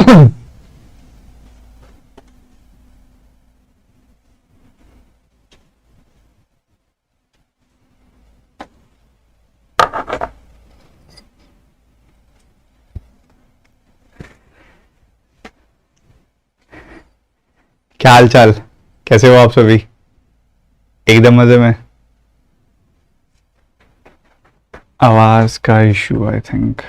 क्या हाल चाल। कैसे हो आप सभी? एकदम मजे में। आवाज का इशू आई थिंक।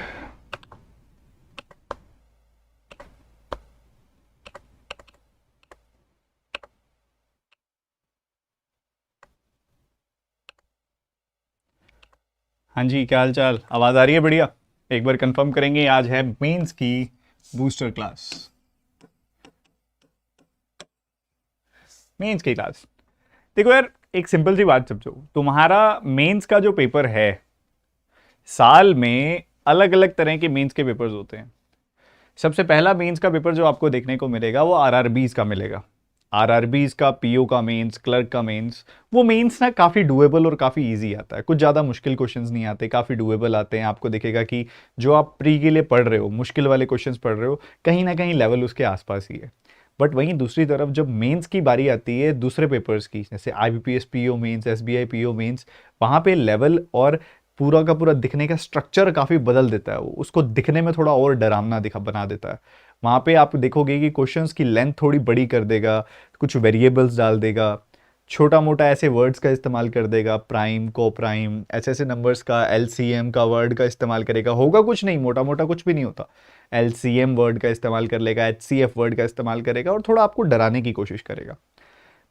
हाँ जी, क्या हाल चाल? आवाज आ रही है? बढ़िया। एक बार कंफर्म करेंगे, आज है मेंस की बूस्टर क्लास। मेंस की क्लास। देखो यार, एक सिंपल सी बात समझो। तुम्हारा मेंस का जो पेपर है, साल में अलग अलग तरह के मेंस के पेपर्स होते हैं। सबसे पहला मेंस का पेपर जो आपको देखने को मिलेगा वो आरआरबीज का मिलेगा। आरआरबीज का, पीओ का मेंस, क्लर्क का मेंस। वो मेंस ना काफ़ी डुएबल और काफ़ी इजी आता है, कुछ ज़्यादा मुश्किल क्वेश्चंस नहीं आते, काफ़ी डुएबल आते हैं। आपको दिखेगा कि जो आप प्री के लिए पढ़ रहे हो, मुश्किल वाले क्वेश्चंस पढ़ रहे हो, कहीं ना कहीं लेवल उसके आसपास ही है। बट वहीं दूसरी तरफ जब मेंस की बारी आती है दूसरे पेपर्स की, जैसे IBPS PO mains, SBI PO mains, वहां पे लेवल और पूरा का पूरा दिखने का स्ट्रक्चर काफ़ी बदल देता है। वो उसको दिखने में थोड़ा और डरावना दिखा बना देता है। वहां पे आप देखोगे कि क्वेश्चंस की लेंथ थोड़ी बड़ी कर देगा, कुछ वेरिएबल्स डाल देगा, छोटा मोटा ऐसे वर्ड्स का इस्तेमाल कर देगा, प्राइम, को प्राइम, ऐसे ऐसे नंबर्स का, एलसीएम का वर्ड का इस्तेमाल करेगा। होगा कुछ नहीं, मोटा मोटा कुछ भी नहीं होता। एलसीएम वर्ड का इस्तेमाल कर लेगा, एचसीएफ वर्ड का इस्तेमाल करेगा और थोड़ा आपको डराने की कोशिश करेगा।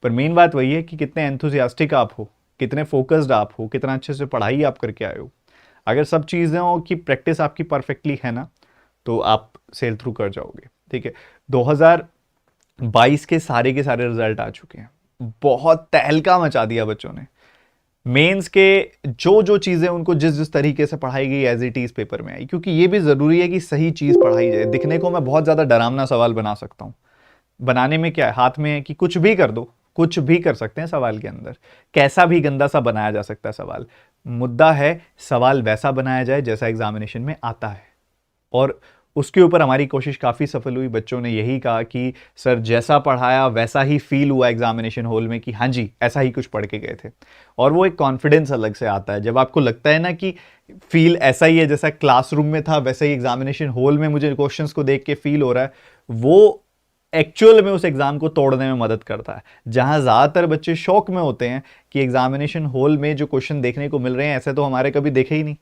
पर मेन बात वही है कि कितने एंथुजियास्टिक आप हो, कितने फोकस्ड आप हो, कितना अच्छे से पढ़ाई आप करके आए हो। अगर सब चीज़ों की प्रैक्टिस आपकी परफेक्टली है ना, तो आप सेल थ्रू कर जाओगे। ठीक है। 2022 के सारे रिजल्ट आ चुके हैं। बहुत तहलका मचा दिया बच्चों ने। मेंस के जो जो चीजें उनको जिस जिस तरीके से पढ़ाई गई एज इट इज पेपर में आई, क्योंकि ये भी जरूरी है कि सही चीज पढ़ाई जाए। दिखने को मैं बहुत ज्यादा डरावना सवाल बना सकता हूं, बनाने में क्या है, हाथ में है कि कुछ भी कर दो, कुछ भी कर सकते हैं सवाल के अंदर। कैसा भी गंदा सा बनाया जा सकता है सवाल। मुद्दा है सवाल वैसा बनाया जाए जैसा एग्जामिनेशन में आता है। और उसके ऊपर हमारी कोशिश काफ़ी सफल हुई। बच्चों ने यही कहा कि सर जैसा पढ़ाया वैसा ही फील हुआ एग्जामिनेशन हॉल में, कि हाँ जी ऐसा ही कुछ पढ़ के गए थे। और वो एक कॉन्फिडेंस अलग से आता है जब आपको लगता है ना कि फील ऐसा ही है जैसा क्लासरूम में था, वैसा ही एग्जामिनेशन हॉल में मुझे क्वेश्चंस को देख के फील हो रहा है। वो एक्चुअल में उस एग्जाम को तोड़ने में मदद करता है। जहां ज्यादातर बच्चे शौक में होते हैं कि एग्जामिनेशन हॉल में जो क्वेश्चन देखने को मिल रहे हैं ऐसे तो हमारे कभी देखे ही नहीं,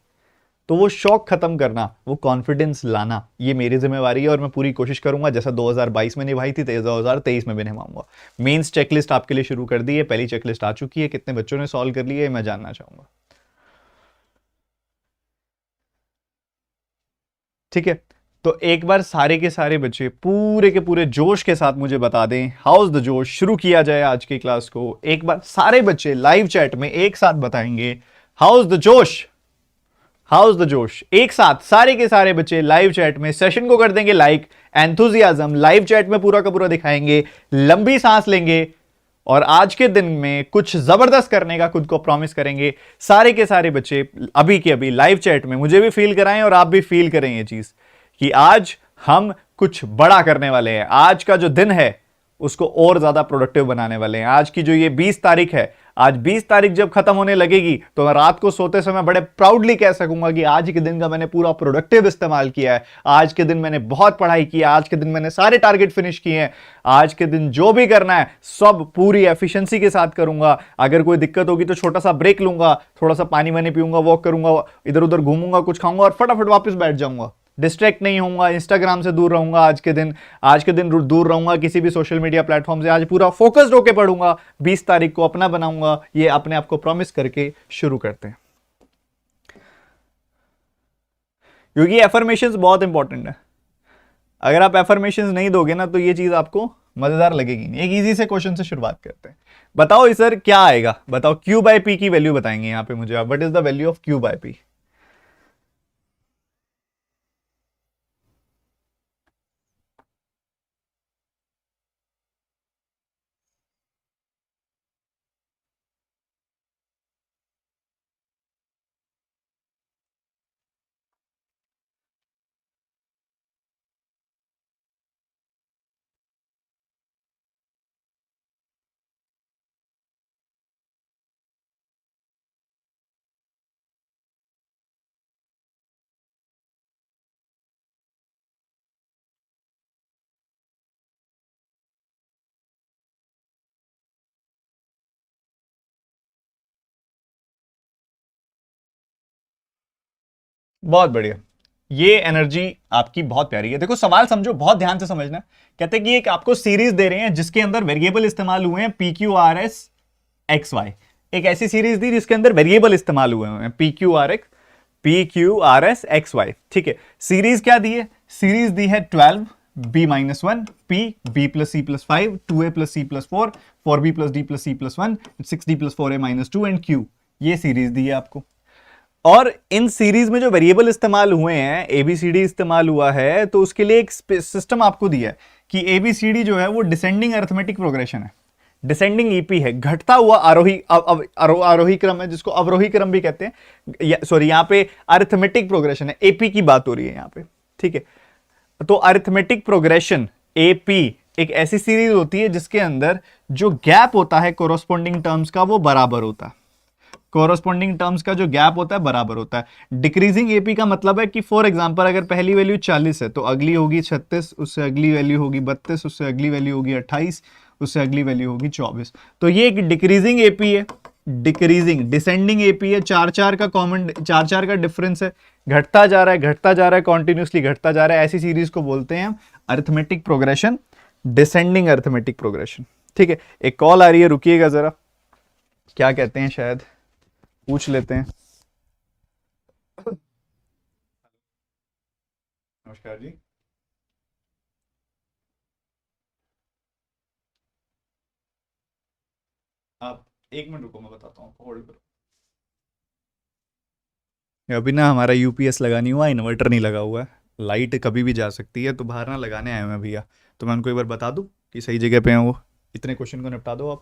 तो वो शौक खत्म करना, वो कॉन्फिडेंस लाना, ये मेरी जिम्मेवारी है और मैं पूरी कोशिश करूंगा जैसा 2022 में निभाई थी 2023 में भी निभाऊंगा। मेंस चेकलिस्ट आपके लिए शुरू कर दी है, पहली चेकलिस्ट आ चुकी है, कितने बच्चों ने सॉल्व कर लिया है मैं जानना चाहूंगा। ठीक है। तो एक बार सारे के सारे बच्चे पूरे के पूरे जोश के साथ मुझे बता दें, हाउस द जोश, शुरू किया जाए आज की क्लास को। एक बार सारे बच्चे लाइव चैट में एक साथ बताएंगे, हाउस द जोश, हाउस द जोश। एक साथ सारे के सारे बच्चे लाइव चैट में सेशन को कर देंगे लाइक। एंथुजियाज्म लाइव चैट में पूरा का पूरा दिखाएंगे, लंबी सांस लेंगे और आज के दिन में कुछ जबरदस्त करने का खुद को प्रॉमिस करेंगे। सारे के सारे बच्चे अभी के अभी लाइव चैट में मुझे भी फील कराएं और आप भी फील करें ये चीज कि आज हम कुछ बड़ा करने वाले हैं। आज का जो दिन है उसको और ज्यादा प्रोडक्टिव बनाने वाले हैं। आज की जो ये 20 तारीख है, आज 20 तारीख जब खत्म होने लगेगी तो मैं रात को सोते समय बड़े प्राउडली कह सकूंगा कि आज के दिन का मैंने पूरा प्रोडक्टिव इस्तेमाल किया है। आज के दिन मैंने बहुत पढ़ाई की है, आज के दिन मैंने सारे टारगेट फिनिश किए हैं। आज के दिन जो भी करना है सब पूरी एफिशिएंसी के साथ करूंगा। अगर कोई दिक्कत होगी तो छोटा सा ब्रेक लूंगा, थोड़ा सा पानी वानी पीऊंगा, वॉक करूंगा, इधर उधर घूमूंगा, कुछ खाऊंगा और फटाफट वापस बैठ जाऊंगा। डिस्ट्रैक्ट नहीं होऊंगा, इंस्टाग्राम से दूर रहूंगा आज के दिन। आज के दिन दूर रहूंगा किसी भी सोशल मीडिया प्लेटफॉर्म से। आज पूरा फोकस्ड होकर पढ़ूंगा, 20 तारीख को अपना बनाऊंगा। ये अपने आप को प्रॉमिस करके शुरू करते हैं, क्योंकि एफर्मेशंस बहुत इंपॉर्टेंट है। अगर आप एफर्मेशंस नहीं दोगे ना तो ये चीज आपको मजेदार लगेगी नहीं। एक इजी से क्वेश्चन से शुरुआत करते हैं। बताओ सर क्या आएगा, बताओ। क्यू बाय पी की वैल्यू बताएंगे यहां पे मुझे आप। What is the value of Q by P? बहुत बढ़िया। ये एनर्जी आपकी बहुत प्यारी है। देखो सवाल समझो, बहुत ध्यान से समझना। कहते हैं कि एक आपको सीरीज दे रहे हैं जिसके अंदर वेरिएबल इस्तेमाल हुए हैं P Q R S X Y. एक ऐसी सीरीज दी जिसके अंदर वेरिएबल इस्तेमाल हुए हैं P Q R S X Y. ठीक है, सीरीज क्या दी है? सीरीज दी है 12 b-1 p b plus c plus 5 2a plus c plus 4 4b plus d plus c plus 1 6d plus 4a minus 2 and q। ये series दी है आपको। और in series में जो वेरिएबल इस्तेमाल हुए हैं, एबीसीडी इस्तेमाल हुआ है, तो उसके लिए एक सिस्टम आपको दिया है कि एबीसीडी जो है वो डिसेंडिंग अरिथमेटिक प्रोग्रेशन है, डिसेंडिंग ईपी है, घटता हुआ आरोही आरोही क्रम है, जिसको अवरोही क्रम भी कहते हैं। सॉरी, यहां पे अरिथमेटिक प्रोग्रेशन है, एपी की बात हो रही है यहां पे। ठीक है, तो अरिथमेटिक प्रोग्रेशन एपी एक ऐसी सीरीज होती है जिसके अंदर जो गैप होता है कोरोस्पोंडिंग टर्म्स का वो बराबर होता है। कोरोस्पोंडिंग टर्म्स का जो गैप होता है बराबर होता है। डिक्रीजिंग एपी का मतलब है कि फॉर एग्जांपल अगर पहली वैल्यू 40 है तो अगली होगी 36, उससे अगली वैल्यू होगी 32, उससे अगली वैल्यू होगी 28, उससे अगली वैल्यू होगी 24। तो ये एक डिक्रीजिंग एपी है, डिक्रीजिंग डिसेंडिंग एपी है। 4-4 का कॉमन, 4-4 का डिफरेंस है, घटता जा रहा है, घटता जा रहा है, कॉन्टिन्यूसली घटता जा रहा है। ऐसी सीरीज को बोलते हैं arithmetic progression, descending arithmetic progression. ठीक है, एक कॉल आ रही है, रुकिएगा जरा, क्या कहते हैं शायद पूछ लेते हैं। नमस्कार जी। आप 1 मिनट रुको, मैं बताता हूँ, होल्ड करो। अभी ना हमारा यूपीएस लगा नहीं हुआ, इन्वर्टर नहीं लगा हुआ है, लाइट कभी भी जा सकती है, तो बाहर ना लगाने आए हैं भैया। तो मैं उनको एक बार बता दूं कि सही जगह पे हैं वो। इतने क्वेश्चन को निपटा दो आप।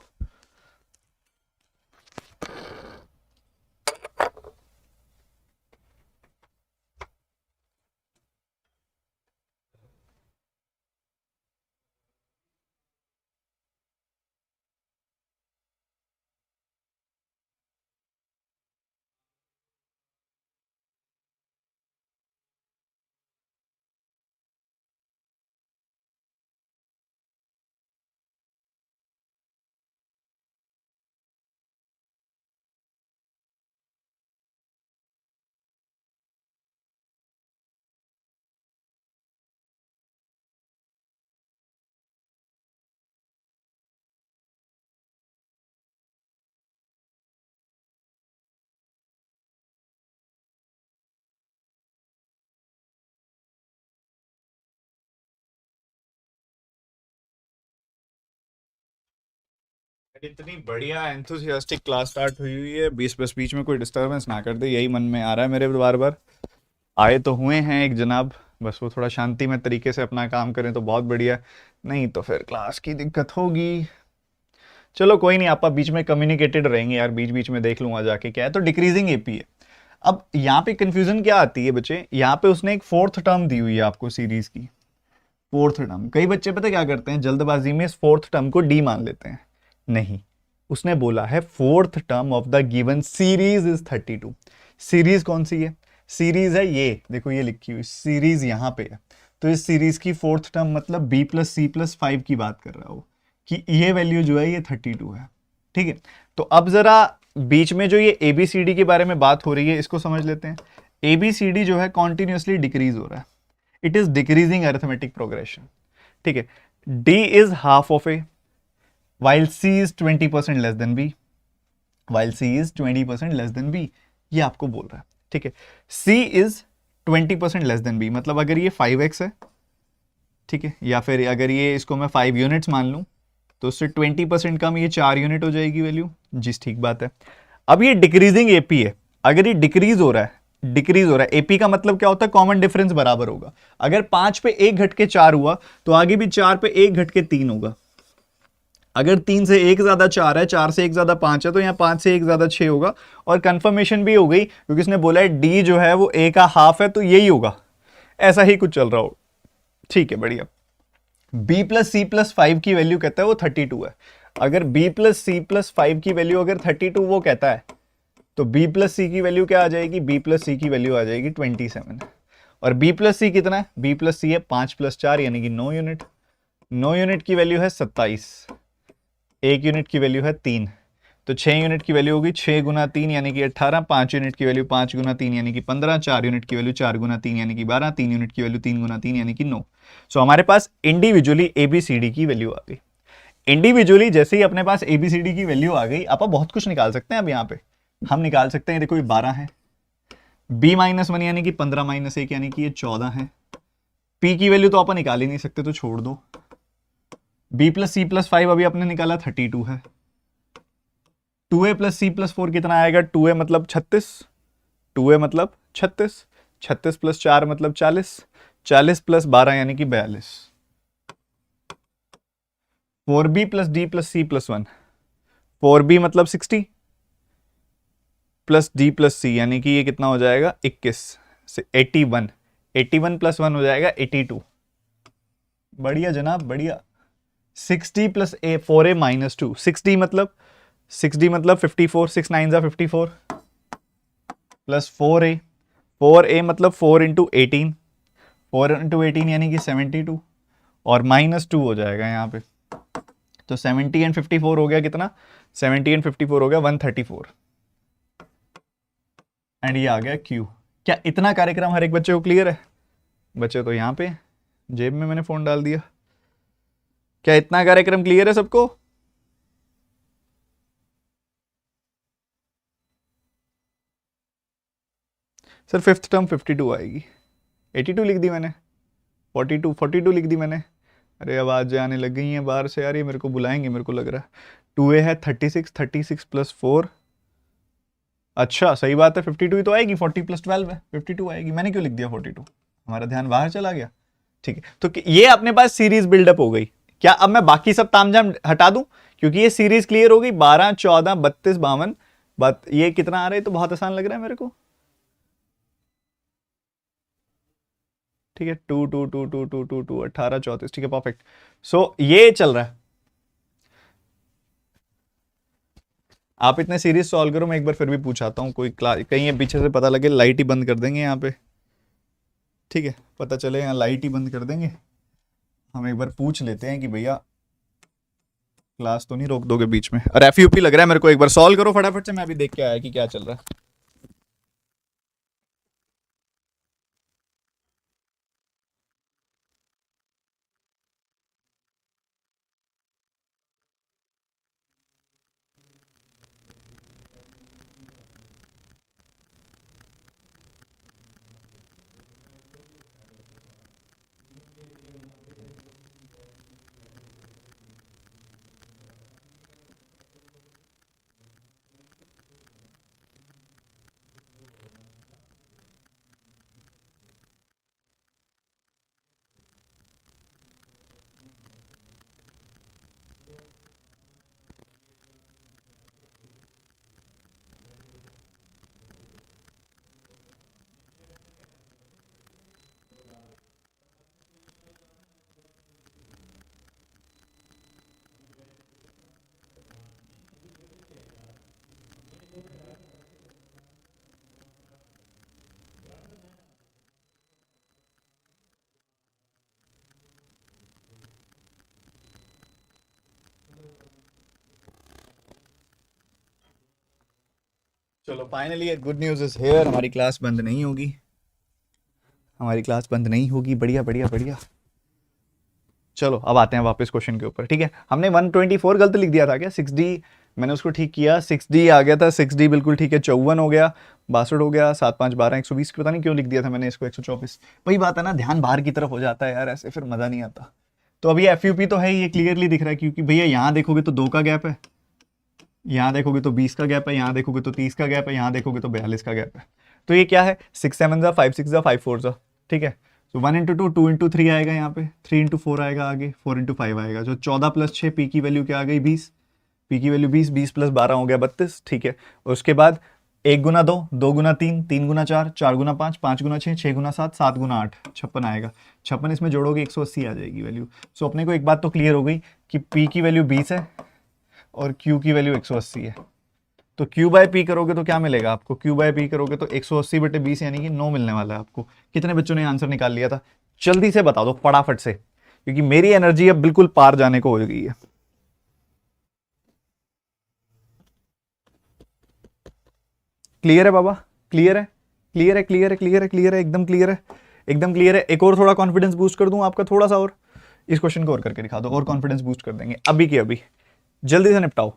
इतनी बढ़िया एंथुसियास्टिक क्लास स्टार्ट हुई हुई है, बीच बस बीच में कोई डिस्टरबेंस ना कर दे, यही मन में आ रहा है मेरे बार बार। आए तो हुए हैं एक जनाब, बस वो थोड़ा शांति में तरीके से अपना काम करें तो बहुत बढ़िया, नहीं तो फिर क्लास की दिक्कत होगी। चलो कोई नहीं, आप बीच में कम्युनिकेटेड रहेंगे यार, बीच बीच में देख लूंगा जाके क्या है। तो डिक्रीजिंग एपी है। अब यहाँ पे कंफ्यूजन क्या आती है बच्चे, यहाँ पे उसने एक फोर्थ टर्म दी हुई है आपको सीरीज की, फोर्थ टर्म। कई बच्चे पता क्या करते हैं, जल्दबाजी में इस फोर्थ टर्म को डी मान लेते हैं। नहीं, उसने बोला है fourth term of the given series is 32। Series कौन सी है? सीरीज है ये देखो, ये लिखी हुई सीरीज यहाँ पे है। तो इस सीरीज की फोर्थ टर्म मतलब b प्लस सी प्लस 5 की बात कर रहा हो, कि ये वैल्यू जो है ये 32 है। ठीक है, तो अब जरा बीच में जो ये ABCD के बारे में बात हो रही है इसको समझ लेते हैं। ABCD जो है कॉन्टिन्यूसली डिक्रीज हो रहा है, it is decreasing arithmetic progression. ठीक है, D is half of A while C is 20% less than B, while C is 20% less than B, ये आपको बोल रहा है। ठीक है, C is 20% less than B, मतलब अगर ये 5x है, ठीक है, या फिर अगर ये इसको मैं 5 यूनिट्स मान लूं तो उससे 20% कम ये 4 यूनिट हो जाएगी वैल्यू। जी ठीक बात है। अब ये डिक्रीजिंग एपी है, अगर ये डिक्रीज हो रहा है, डिक्रीज हो रहा है, एपी का मतलब क्या होता है, कॉमन डिफरेंस बराबर होगा। अगर 5 पे 1 घट के 4 हुआ तो आगे भी 4 पे 1 घट के 3 होगा। अगर 3 से 1 ज्यादा 4 है, 4 से 1 ज्यादा 5 है, तो यहाँ 5 से 1 ज्यादा 6 होगा। और कंफर्मेशन भी हो गई क्योंकि इसने बोला है डी जो है वो ए का हाफ है, तो यही होगा, ऐसा ही कुछ चल रहा हो। ठीक है, बढ़िया। b प्लस सी प्लस 5 की वैल्यू कहता है वो 32 है। अगर b प्लस सी प्लस 5 की वैल्यू अगर 32 वो कहता है, तो b प्लस सी की वैल्यू क्या आ जाएगी, b प्लस सी की वैल्यू आ जाएगी 27। और b प्लस सी कितना है, b प्लस सी है 5 प्लस 4 यानी कि 9 यूनिट। 9 यूनिट की वैल्यू है 27, 1 यूनिट की वैल्यू है 3, तो 6 यूनिट की वैल्यू होगी 6 गुना 3 यानी कि 18, 5 यूनिट की वैल्यू 5 गुना 3 यानी कि 15, 4 यूनिट की वैल्यू 4 गुना 3 यानी कि 12, 3 यूनिट की वैल्यू 3 गुना 3 यानी कि 9। सो हमारे पास इंडिविजुअली ABCD की वैल्यू आ गई। इंडिविजुअली जैसे ही अपने पास ABCD की वैल्यू आ गई, आप बहुत कुछ निकाल सकते हैं। अब यहाँ पे हम निकाल सकते हैं, देखो ये 12 है, B-1 यानी कि 15-1 यानी कि ये 14 है। P की वैल्यू तो अपन निकाल ही नहीं सकते, तो छोड़ दो। B+C+5 अभी अपने निकाला 32 है। 2A+C+4 कितना आएगा? 2A मतलब 36, 2A मतलब 36, 36 + 4 मतलब 40, 40 + 12 यानी कि 42। 4B + D + C+1, 4B मतलब 60 + D + C यानी कि ये कितना हो जाएगा? 21 से 81, 81 + 1 हो जाएगा 82। बढ़िया जनाब, बढ़िया। 60 + 4A - 2, 60 मतलब 54, 6 9 जा 54 प्लस 4A, 4A मतलब 4 × 18, 4 × 18 यानी कि 72 और -2 हो जाएगा यहाँ पे। तो 70 एंड 54 हो गया कितना? 70 एंड 54 हो गया 134 एंड ये आ गया Q। क्या इतना कार्यक्रम हर एक बच्चे को क्लियर है? बच्चे तो यहाँ पे जेब में मैंने फोन डाल दिया। क्या इतना कार्यक्रम क्लियर है सबको? सर फिफ्थ टर्म 52 आएगी, 82 लिख दी मैंने, 42 लिख दी मैंने। अरे आवाज़ आने लग गई हैं बाहर से यार, ये मेरे को बुलाएंगे मेरे को लग रहा है। 2A है 36, 36 + 4, अच्छा सही बात है 52 ही तो आएगी, 40 + 12 है 52 आएगी। मैंने क्यों लिख दिया 42? हमारा ध्यान बाहर चला गया। ठीक है, तो ये अपने पास सीरीज बिल्डअप हो गई। क्या अब मैं बाकी सब तामझाम हटा दूं? क्योंकि ये सीरीज क्लियर हो गई। 12, 14, 32, 52 बात, ये कितना आ रहा है? तो बहुत आसान लग रहा है मेरे को। ठीक है, 2 2 2 2 2 2 2 18 34, ठीक है परफेक्ट। सो ये चल रहा है। आप इतने सीरीज सॉल्व करो, मैं एक बार फिर भी पूछाता हूँ। कोई क्लास कहीं है पीछे से पता लगे, लाइट ही बंद कर देंगे यहाँ पे। ठीक है, पता चले यहाँ लाइट ही बंद कर देंगे। हम एक बार पूछ लेते हैं कि भैया क्लास तो नहीं रोक दोगे बीच में। और FUP लग रहा है मेरे को, एक बार सॉल्व करो फटाफट से, मैं अभी देख के आया कि क्या चल रहा है। चलो finally good news is here, हमारी क्लास बंद नहीं होगी, हमारी क्लास बंद नहीं होगी। बढ़िया बढ़िया बढ़िया। चलो अब आते हैं वापस क्वेश्चन के ऊपर। ठीक है, हमने 124 गलत लिख दिया था क्या? 6D मैंने उसको ठीक किया, 6D आ गया था, 6D बिल्कुल ठीक है। 54 हो गया, 62 हो गया, 7 5 12 120, पता नहीं क्यों लिख दिया था मैंने इसको 124। वही बात है ना, ध्यान बाहर की तरफ हो जाता है यार, ऐसे फिर मज़ा नहीं आता। तो अभी FUP तो है, ये क्लियरली दिख रहा है, क्योंकि भैया यहाँ देखोगे तो 2 का गैप है, यहाँ देखोगे तो 20 का गैप है, यहाँ देखोगे तो 30 का गैप है, यहाँ देखोगे तो 42 का गैप है। तो ये क्या है? 6 7 जा 5 6 जा 5 4 जा। ठीक है, तो 1 × 2 2 × 3 आएगा, यहाँ पे 3 × 4 आएगा, आगे 4 × 5 आएगा। जो 14 + 6 पी की वैल्यू क्या आ गई? 20। पी की वैल्यू 20, 20 + 12 हो गया 32। ठीक है, उसके बाद 1 × 2, 2 × 3, 3 × 4, 4 × 5, 5 × 6, 6 × 7, 7 × 8, 56 आएगा। 56 इसमें जोड़ोगे 180 आ जाएगी वैल्यू। सो अपने को एक बात तो क्लियर हो गई कि पी की वैल्यू 20 है और क्यू की वैल्यू 180 है। तो Q/P करोगे तो क्या मिलेगा आपको? Q/P करोगे तो 180/20 यानी कि 9 मिलने वाला है आपको। कितने बच्चों ने आंसर निकाल लिया था? जल्दी से बता दो फटाफट से, क्योंकि मेरी एनर्जी अब बिल्कुल पार जाने को हो गई है। क्लियर है बाबा? क्लियर है, क्लियर है, क्लियर है, क्लियर है, क्लियर है, एकदम क्लियर है, एकदम क्लियर है। एक और थोड़ा कॉन्फिडेंस बूस्ट कर दूं आपका, थोड़ा सा और, इस क्वेश्चन को और करके दिखा दो, और कॉन्फिडेंस बूस्ट कर देंगे अभी के अभी। जल्दी से निपटाओ।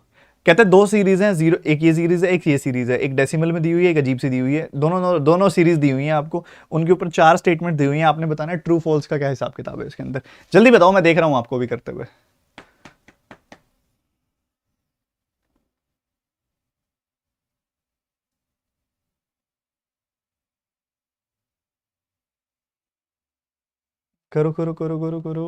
कहते हैं दो सीरीज हैं, जीरो, एक ये सीरीज है, एक ये सीरीज है, एक डेसिमल में दी हुई है, एक अजीब सी दी हुई है, दोनों दोनों सीरीज दी हुई है आपको, उनके ऊपर 4 स्टेटमेंट दी हुई है, आपने बताना है ट्रू फॉल्स का क्या हिसाब किताब है इसके अंदर। जल्दी बताओ, मैं देख रहा हूं आपको भी करते हुए। करो करो करो करो करो।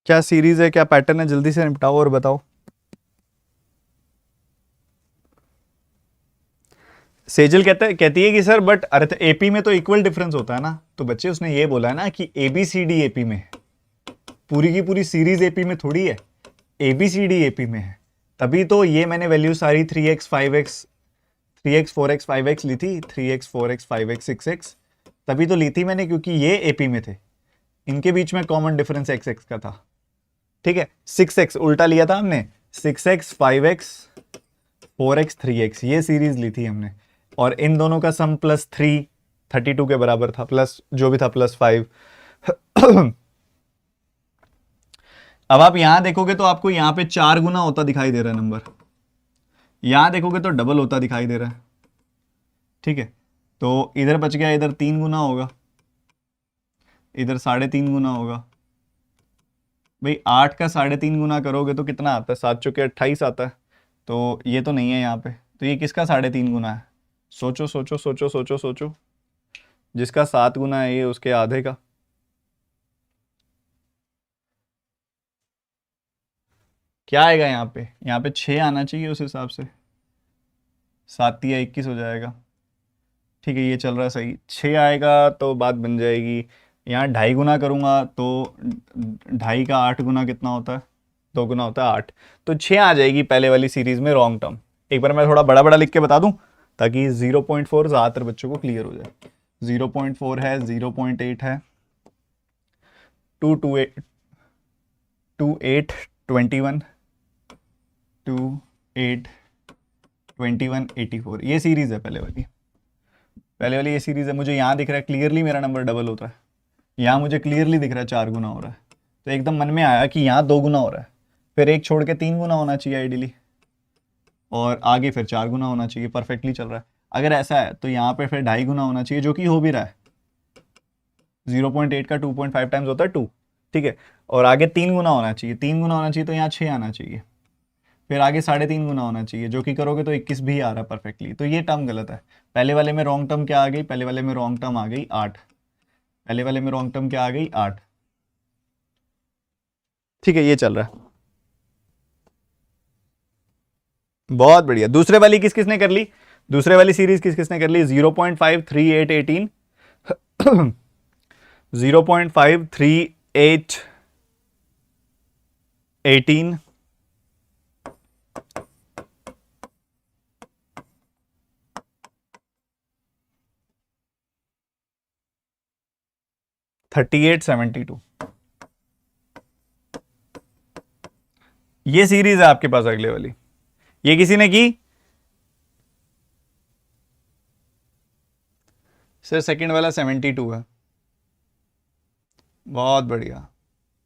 क्या सीरीज है, क्या पैटर्न है, जल्दी से निपटाओ और बताओ। सेजल कहती है कि सर बट अरे तो एपी में तो इक्वल डिफरेंस होता है ना। तो बच्चे उसने ये बोला है ना कि एबीसीडी एपी में, पूरी की पूरी सीरीज एपी में थोड़ी है, एबीसीडी एपी में है। तभी तो ये मैंने वैल्यू सारी 3x 5x 3x 4x 5x ली थी, 3x 4x 5x 6x, तभी तो ली थी मैंने, क्योंकि ये एपी में थे, इनके बीच में कॉमन डिफरेंस x का था। ठीक है, 6x उल्टा लिया था हमने, 6x 5x 4x 3x, ये सीरीज ली थी हमने, और इन दोनों का सम +3 32 के बराबर था, प्लस जो भी था +5। अब आप यहां देखोगे तो आपको यहां पे 4 गुना होता दिखाई दे रहा है नंबर, यहां देखोगे तो डबल होता दिखाई दे रहा है। ठीक है, तो इधर बच गया, इधर 3 गुना होगा, इधर 3.5 गुना होगा। भाई 8 का 3.5 गुना करोगे तो कितना आता है, 7 चौके 28 आता है। तो ये तो नहीं है यहाँ पे, तो ये किसका 3.5 गुना है? सोचो सोचो सोचो सोचो सोचो, जिसका 7 गुना है ये उसके आधे का। क्या आएगा यहाँ पे? यहाँ पे 6 आना चाहिए उस हिसाब से, 7 या 21 हो जाएगा। ठीक है, ये चल रहा है सही, 6 आएगा तो बात बन जाएगी। यहाँ 2.5 गुना करूँगा तो 2.5 का 8 गुना कितना होता है? 2 गुना होता है 8, तो 6 आ जाएगी पहले वाली सीरीज में रॉन्ग टर्म। एक बार मैं थोड़ा बड़ा बड़ा लिख के बता दूं ताकि 0.4 ज़्यादातर बच्चों को क्लियर हो जाए। 0.4 है, 0.8 है, 228 28 21 28 21 84, ये सीरीज है पहले वाली, पहले वाली ये सीरीज है। मुझे यहाँ दिख रहा है क्लियरली मेरा नंबर डबल होता है, यहाँ मुझे क्लियरली दिख रहा है 4 गुना हो रहा है, तो एकदम मन में आया कि यहाँ 2 गुना हो रहा है, फिर एक छोड़ के 3 गुना होना चाहिए आइडियली, और आगे फिर 4 गुना होना चाहिए, परफेक्टली चल रहा है। अगर ऐसा है तो यहाँ पे फिर 2.5 गुना होना चाहिए, जो कि हो भी रहा है। 0.8 का 2.5 टाइम्स होता है 2, ठीक है, और आगे 3 गुना होना चाहिए, 3 गुना होना चाहिए तो यहाँ 6 आना चाहिए, फिर आगे 3.5 गुना होना चाहिए, जो कि करोगे तो 21 भी आ रहा है परफेक्टली। तो ये टर्म गलत है। पहले वाले में रॉन्ग टर्म क्या आ गई? पहले वाले में रॉन्ग टर्म आ गई 8, पहले वाले में रॉन्ग टर्म क्या आ गई? 8। ठीक है, ये चल रहा है, बहुत बढ़िया। दूसरे वाली किस किसने कर ली? दूसरे वाली सीरीज किस किसने कर ली? 0.5 3 8 18 0.5 3 8 18 38 72, ये सीरीज है आपके पास अगले वाली। ये किसी ने की? सर सेकंड वाला 72 है, बहुत बढ़िया,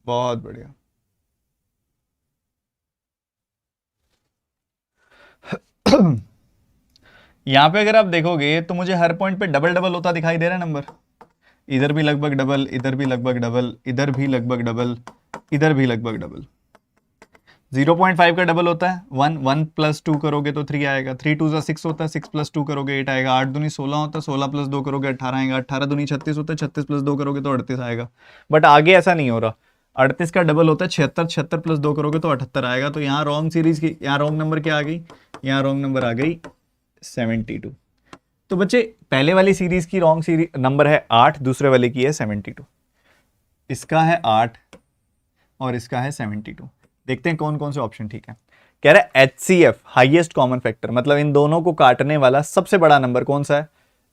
बहुत बढ़िया। यहां पे अगर आप देखोगे तो मुझे हर पॉइंट पे डबल डबल होता दिखाई दे रहा है नंबर, इधर भी लगभग डबल, इधर भी लगभग डबल, इधर भी लगभग डबल, इधर भी लगभग डबल। 0.5 का डबल होता है 1, 1 + 2 करोगे तो 3 आएगा, 3 2 6 होता है, 6 + 2 करोगे 8 आएगा, 8 दूनी 16 होता है, 16 + 2 करोगे 18 आएगा, 18 दूनी 36 होता है, 36 + 2 करोगे तो 38 आएगा। बट आगे ऐसा नहीं हो रहा, 38 का डबल होता है 76, 76 + 2 करोगे तो 78 आएगा। तो यहाँ रॉन्ग सीरीज की, यहाँ रॉन्ग नंबर क्या आ गई? यहाँ रॉन्ग नंबर आ गई 72। तो बच्चे पहले वाली सीरीज की रॉन्ग सीरीज नंबर है 8, दूसरे वाले की है 72, इसका है 8 और इसका है 72। देखते हैं कौन कौन से ऑप्शन ठीक है। कह रहा है HCF हाईएस्ट कॉमन फैक्टर, मतलब इन दोनों को काटने वाला सबसे बड़ा नंबर कौन सा है?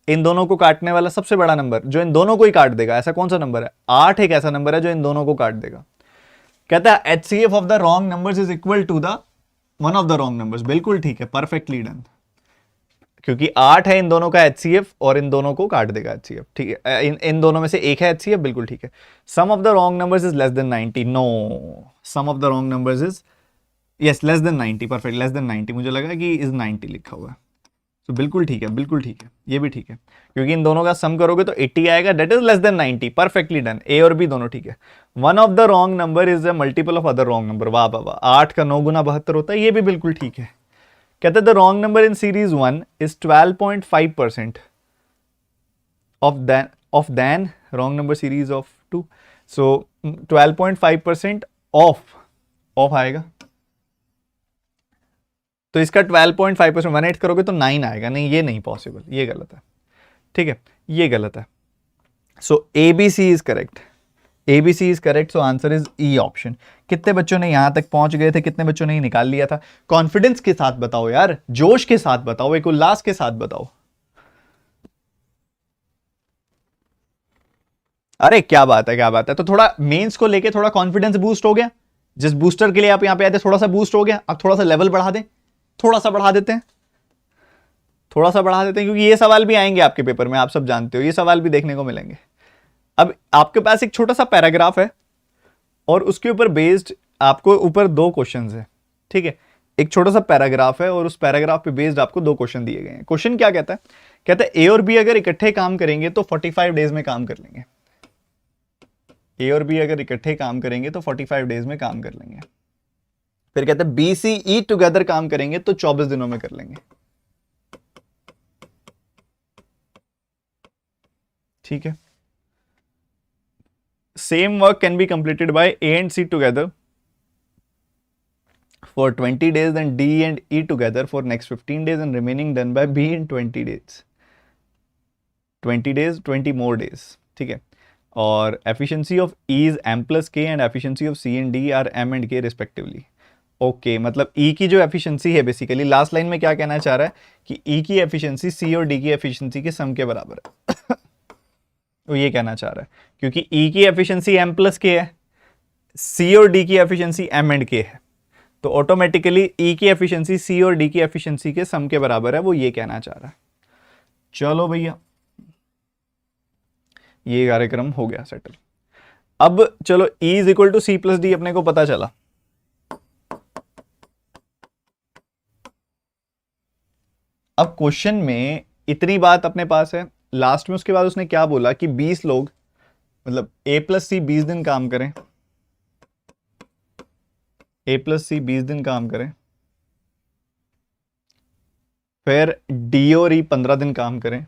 इन दोनों को काटने वाला सबसे बड़ा नंबर जो इन दोनों को ही काट देगा, ऐसा कौन सा नंबर है? 8 एक ऐसा नंबर है जो इन दोनों को काट देगा। कहता है HCF of the wrong numbers is equal to the one of the wrong numbers. बिल्कुल ठीक है, परफेक्टली डन, क्योंकि 8 है इन दोनों का HCF और इन दोनों को काट देगा HCF। ठीक है, इन दोनों में से एक है HCF, बिल्कुल ठीक है। Sum of the wrong numbers is less than 90। No, sum of the wrong numbers is yes less than 90। Perfect, less than 90। मुझे लगा कि इज 90 लिखा हुआ है, तो बिल्कुल ठीक है, बिल्कुल ठीक है, ये भी ठीक है, क्योंकि इन दोनों का सम करोगे तो 80 आएगा, that is less than 90। Perfectly done, A और बी दोनों ठीक है। One of the wrong number is a multiple of other wrong number. वाह वाह वाह, 8 का 9 गुना 72 होता है, ये भी बिल्कुल ठीक है। कहते हैं the wrong number in series 1 is 12.5% of then wrong number series of 2। So 12.5% of आएगा, तो इसका 12.5% 18 करोगे तो 9 आएगा। नहीं, ये नहीं पॉसिबल, ये गलत है। ठीक है, ये गलत है। सो ABC is correct, ABC is correct. So answer is E option. कितने बच्चों ने यहां तक पहुंच गए थे, कितने बच्चों ने निकाल लिया था? कॉन्फिडेंस के साथ बताओ यार, जोश के साथ बताओ, एक उल्लास के साथ बताओ। अरे क्या बात है, क्या बात है। तो थोड़ा मेंस को लेके थोड़ा कॉन्फिडेंस बूस्ट हो गया, जिस बूस्टर के लिए आप यहां पे आए थे थोड़ा सा बूस्ट हो गया। अब थोड़ा सा लेवल बढ़ा दें, थोड़ा सा बढ़ा देते हैं, थोड़ा सा बढ़ा देते हैं, क्योंकि ये सवाल भी आएंगे आपके पेपर में, आप सब जानते हो, ये सवाल भी देखने को मिलेंगे। अब आपके पास एक छोटा सा पैराग्राफ है और उसके ऊपर बेस्ड आपको ऊपर 2 क्वेश्चंस है। ठीक है, एक छोटा सा पैराग्राफ है और उस पैराग्राफ पे बेस्ड आपको 2 क्वेश्चन दिए गए हैं। क्वेश्चन क्या कहता है? कहता है ए और बी अगर इकट्ठे काम करेंगे तो 45 डेज में काम कर लेंगे। ए और बी अगर इकट्ठे काम करेंगे तो 45 डेज में काम कर लेंगे। फिर कहते हैं BCE टुगेदर काम करेंगे तो 24 दिनों में कर लेंगे। ठीक है, same work can be completed by A and C together for 20 days and D and E together for next 15 days and remaining done by B in 20 days 20 days 20 more days। ठीक है, और efficiency of E is M plus K and efficiency of C and D are M and K respectively। Okay, मतलब E की जो efficiency है, basically last line में क्या कहना चाह रहा है कि E की एफिशिएंसी C और D की एफिशिएंसी के सम के बराबर है। वो ये कहना चाह रहा है, क्योंकि E की एफिशिएंसी M प्लस K है, C और D की एफिशिएंसी M एंड K है, तो ऑटोमेटिकली E की एफिशिएंसी C और D की एफिशिएंसी के सम के बराबर है, वो ये कहना चाह रहा है। चलो भैया, ये कार्यक्रम हो गया सेटल। अब चलो E is equal to C plus D अपने को पता चला। अब क्वेश्चन में इतनी बात अपने पास है, लास्ट में उसके बाद उसने क्या बोला कि 20 लोग, मतलब A प्लस C 20 दिन काम करें, A प्लस C 20 दिन काम करें, फिर D और E 15 दिन काम करें,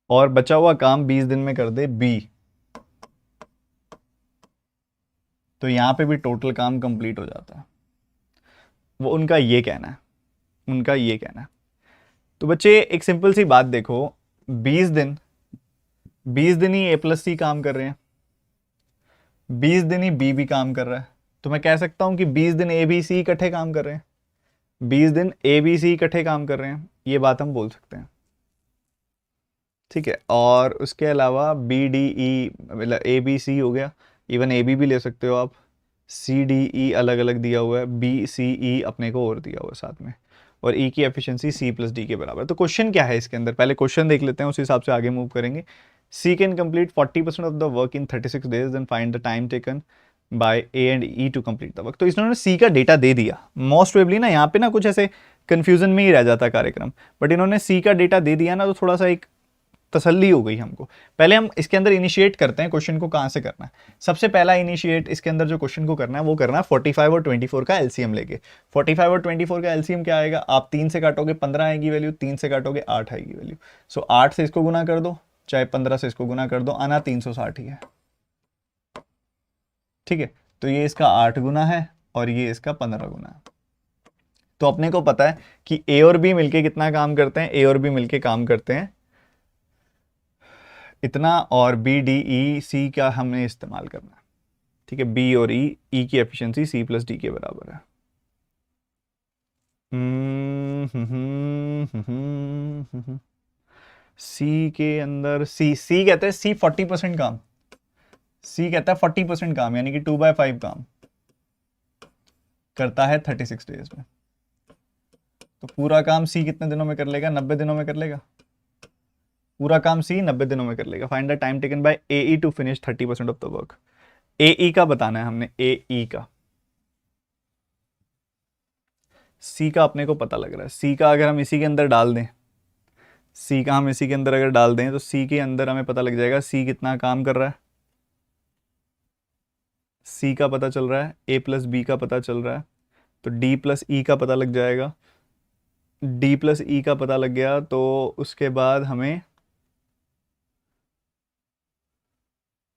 और बचा हुआ काम 20 दिन में कर दे B। तो यहां पे भी टोटल काम कंप्लीट हो जाता है। वो उनका ये कहना है, उनका ये कहना है। तो बच्चे एक सिंपल सी बात देखो, 20 दिन ही A प्लस C काम कर रहे हैं, 20 दिन ही B भी काम कर रहा है, तो मैं कह सकता हूं कि 20 दिन A B C इकट्ठे काम कर रहे हैं, 20 दिन A B C इकट्ठे काम कर रहे हैं, ये बात हम बोल सकते हैं। ठीक है, और उसके अलावा B D E मतलब A B C हो गया, इवन A B भी ले सकते हो आप, C D E अलग अलग दिया हुआ है, B C E अपने को और दिया हुआ है साथ में, और E की एफिशिएंसी C प्लस D के बराबर। तो क्वेश्चन क्या है इसके अंदर, पहले क्वेश्चन देख लेते हैं, उस हिसाब से आगे मूव करेंगे। C can complete 40% of the work in 36 days and find the time taken by A and E to complete the work. तो इन्होंने C का डेटा दे दिया, मोस्ट प्रोबेबली ना यहाँ पे ना कुछ ऐसे कंफ्यूजन में ही रह जाता कार्यक्रम, बट इन्होंने C का डेटा दे दिया ना, तो थोड़ा सा एक तसल्ली हो गई हमको। पहले हम इसके अंदर इनिशिएट करते हैं क्वेश्चन को कहाँ से करना है। सबसे पहला इनिशिएट इसके अंदर जो क्वेश्चन को करना है वो करना है 45 और 24 का एलसीएम लेके। 45 और 24 का एलसीएम क्या आएगा, आप 3 से काटोगे 15 आएगी वैल्यू, 3 से काटोगे 8 आएगी वैल्यू। सो 8 से इसको गुना कर दो, चाहे 15 से इसको गुना कर दो, आना 360 ही है। ठीक है, तो ये इसका 8 गुना है और ये इसका 15 गुना है। तो अपने को पता है कि ए और बी मिलके कितना काम करते हैं, ए और बी मिलके काम करते हैं इतना, और बी डी ई सी का हमने इस्तेमाल करना है, ठीक है। बी और ई की एफिशिएंसी सी प्लस डी के बराबर है। सी के अंदर सी कहते हैं सी 40% काम, सी कहता है 40% काम, यानी कि 2/5 काम करता है 36 डेज में। तो पूरा काम सी कितने दिनों में कर लेगा? 90 दिनों में कर लेगा। पूरा काम सी 90 दिनों में कर लेगा। Find the time taken by A to finish 30% of the work. A का बताना है हमने, ए का। सी का अपने को पता लग रहा है। सी का अगर हम इसी के अंदर डाल दें, सी का हम इसी के अंदर अगर डाल दें तो सी के अंदर हमें पता लग जाएगा सी कितना काम कर रहा है। सी का पता चल रहा है, ए प्लस बी का पता चल रहा है, तो डी प्लस ई का पता लग जाएगा। डी प्लस ई का पता लग गया तो उसके बाद हमें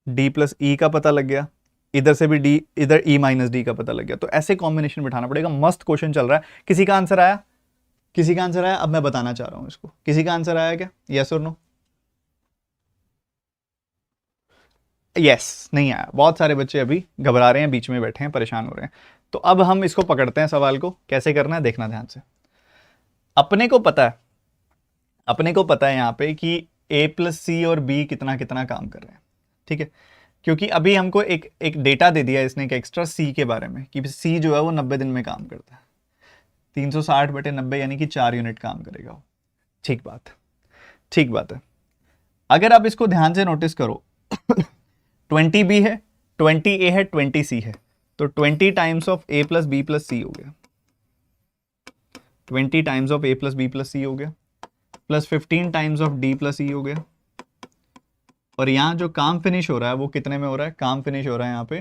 डी प्लस ई का पता लग गया, इधर से भी डी, इधर ई माइनस डी का पता लग गया। तो ऐसे कॉम्बिनेशन बिठाना पड़ेगा। मस्त क्वेश्चन चल रहा है। किसी का आंसर आया? किसी का आंसर आया? अब मैं बताना चाह रहा हूं इसको। किसी का आंसर आया क्या? यस और नो? यस नहीं आया। बहुत सारे बच्चे अभी घबरा रहे हैं, बीच में बैठे हैं, परेशान हो रहे हैं। तो अब हम इसको पकड़ते हैं, सवाल को कैसे करना है देखना ध्यान से। अपने को पता है, अपने को पता है यहाँ पे कि ए प्लस सी और बी कितना कितना काम कर रहे हैं, ठीक है। क्योंकि अभी हमको एक डेटा दे दिया इसने, एक एक्स्ट्रा सी के बारे में, कि सी जो है वो 90 दिन में काम करता है। 360/90 यानी कि 4 यूनिट काम करेगा वो। ठीक बात है, ठीक बात है। अगर आप इसको ध्यान से नोटिस करो 20 बी है, 20 ए है, 20 सी है, तो 20 times of A plus B plus C हो गया। 20 times of A plus B plus C हो गया, plus 15 times of D plus E हो गया। और यहाँ जो काम फिनिश हो रहा है वो कितने में हो रहा है? काम फिनिश हो रहा है यहाँ पे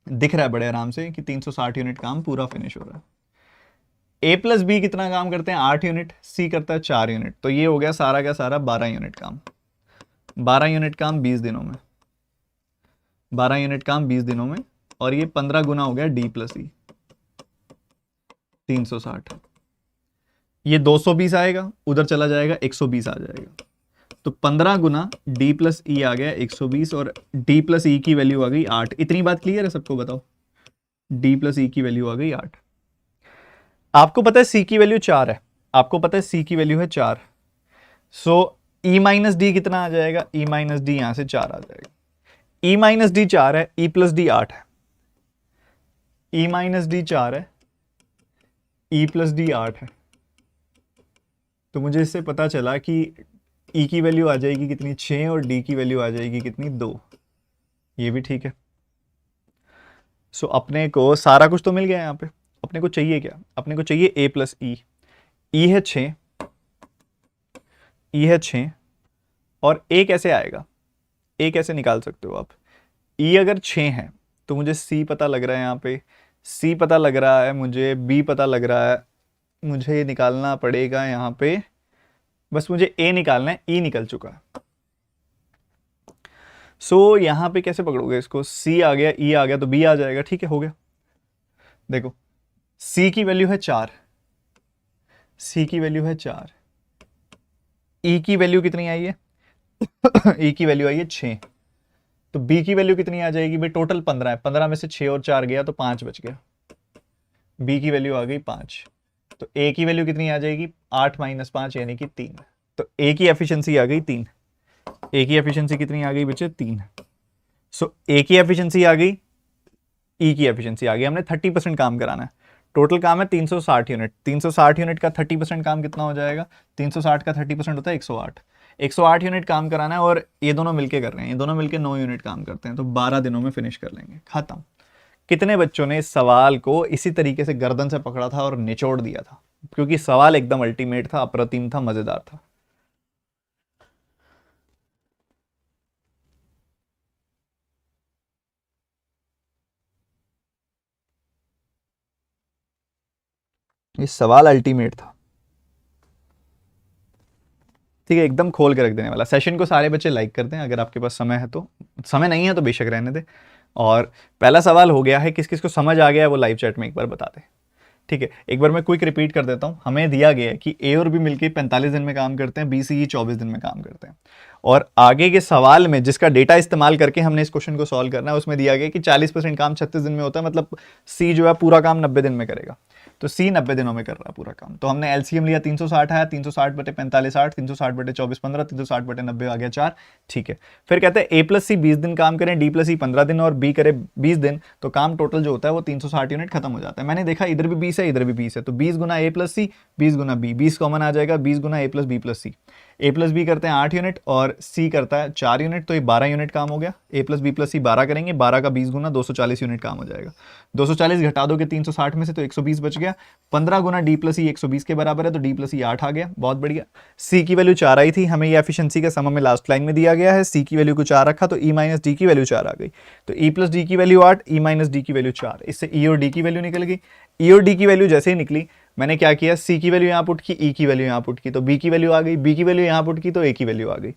दिख रहा है बड़े आराम से कि 360 यूनिट काम पूरा फिनिश हो रहा है। ए प्लस बी कितना काम करते हैं? 8 यूनिट, सी करता है 4 यूनिट, तो ये हो गया सारा का सारा 12 यूनिट काम। 12 यूनिट काम 20 दिनों में, 12 यूनिट काम 20 दिनों में, और ये 15 गुना हो गया डी प्लस ई 360। ये 220 आएगा, उधर चला जाएगा 120 आ जाएगा। तो 15 गुना डी प्लस ई आ गया 120, और डी प्लस ई की वैल्यू आ गई 8। इतनी बात क्लियर है सबको? बताओ। डी प्लस ई की वैल्यू आ गई 8। आपको पता है सी की वैल्यू 4 है, आपको पता है सी की वैल्यू है 4। सो ई माइनस डी कितना आ जाएगा? ई माइनस डी यहां से 4 आ जाएगा। ई माइनस डी 4 है, ई प्लस डी 8 है। ई माइनस डी 4 है, ई प्लस डी 8 है। तो मुझे इससे पता चला कि ई की वैल्यू आ जाएगी कितनी? 6, और डी की वैल्यू आ जाएगी कितनी? 2। ये भी ठीक है। सो अपने को सारा कुछ तो मिल गया यहाँ पे। अपने को चाहिए क्या? अपने को चाहिए ए प्लस ई। ई है 6, ई है 6, और ए कैसे आएगा? ए कैसे निकाल सकते हो आप? ई अगर 6 है तो मुझे सी पता लग रहा है, यहाँ पे सी पता लग रहा है, मुझे बी पता लग रहा है, मुझे निकालना पड़ेगा यहाँ पे, बस मुझे ए निकालना है, ई निकल चुका है। सो यहां पे कैसे पकड़ोगे इसको? सी आ गया, ई आ गया, तो बी आ जाएगा। ठीक है, हो गया। देखो सी की वैल्यू है 4, सी की वैल्यू है 4, ई की वैल्यू कितनी आई है? ई की वैल्यू आई है 6, तो बी की वैल्यू कितनी आ जाएगी भाई? टोटल 15 है, 15 में से 6 और 4 गया तो 5 बच गया। बी की वैल्यू आ गई 5, तो ए की वैल्यू कितनी आ जाएगी? 8 माइनस 5 यानी कि 3। तो ए की एफिशिएंसी आ गई 3। ए की एफिशिएंसी कितनी आ गई बच्चे? 3। सो ए की एफिशिएंसी आ गई, ई की एफिशिएंसी आ गई। हमने 30% काम कराना है। टोटल काम है 360 यूनिट। 360 यूनिट का 30% काम कितना हो जाएगा? 360 का 30% होता है 108। 108 यूनिट काम कराना है, और ये दोनों मिलके कर रहे हैं, ये दोनों मिलके 9 यूनिट काम करते हैं, तो 12 दिनों में फिनिश कर लेंगे। खत्म। कितने बच्चों ने इस सवाल को इसी तरीके से गर्दन से पकड़ा था और निचोड़ दिया था? क्योंकि सवाल एकदम अल्टीमेट था, अप्रतिम था, मजेदार था। ये सवाल अल्टीमेट था। ठीक है, एकदम खोल के रख देने वाला। सेशन को सारे बच्चे लाइक कर दें अगर आपके पास समय है तो। समय नहीं है तो बेशक रहने दें। और पहला सवाल हो गया है, किस किस को समझ आ गया है वो लाइव चैट में एक बार बता दें। ठीक है, एक बार मैं क्विक रिपीट कर देता हूँ। हमें दिया गया है कि ए और बी मिलकर 45 दिन में काम करते हैं, बी सी 24 दिन में काम करते हैं, और आगे के सवाल में जिसका डेटा इस्तेमाल करके हमने इस क्वेश्चन को सॉल्व करना है उसमें दिया गया कि 40% काम 36 दिन में होता है, मतलब सी जो है पूरा काम 90 दिन में करेगा। तो सी 90 दिनों में कर रहा है पूरा काम। तो हमने एलसीएम लिया 360 आया, 360 बटे 45 8, 360 बटे 24 15, 360 बटे 90 आ गया 4। ठीक है, फिर कहते हैं ए प्लस सी 20 दिन काम करें, डी प्लस सी 15 दिन और बी करे 20 दिन, तो काम टोटल जो होता है वो 360 यूनिट खत्म हो जाता है। मैंने देखा इधर भी 20 है इधर भी 20 है, तो 20 गुना ए प्लस सी 20 गुना बी, 20 कॉमन आ जाएगा, 20 गुना ए प्लस सी। ए प्लस बी करते हैं 8 यूनिट और सी करता है 4 यूनिट, तो ये 12 यूनिट काम हो गया। ए प्लस बी प्लस सी 12 करेंगे, 12 का 20 गुना 240 यूनिट काम हो जाएगा। 240 घटा दोगे 360 में से तो 120 बच गया। 15 गुना डी प्लस सी 120 के बराबर है, तो डी प्लस सी 8 आ गया, बहुत बढ़िया। सी की वैल्यू 4 आई थी, हमें ये एफिशिएंसी का सम में लास्ट लाइन में दिया गया है। सी की वैल्यू को 4 रखा तो ई माइनस डी की वैल्यू 4 आ गई, तो ई प्लस डी की वैल्यू 8, ई माइनस डी की वैल्यू 4, इससे ई और डी की वैल्यू निकल गई। ई और डी की वैल्यू जैसे ही निकली मैंने क्या किया, सी की वैल्यू यहाँ पुट की, ई की वैल्यू यहाँ पुट की, तो बी की वैल्यू आ गई, बी की वैल्यू यहाँ पुट की तो ए की वैल्यू आ गई,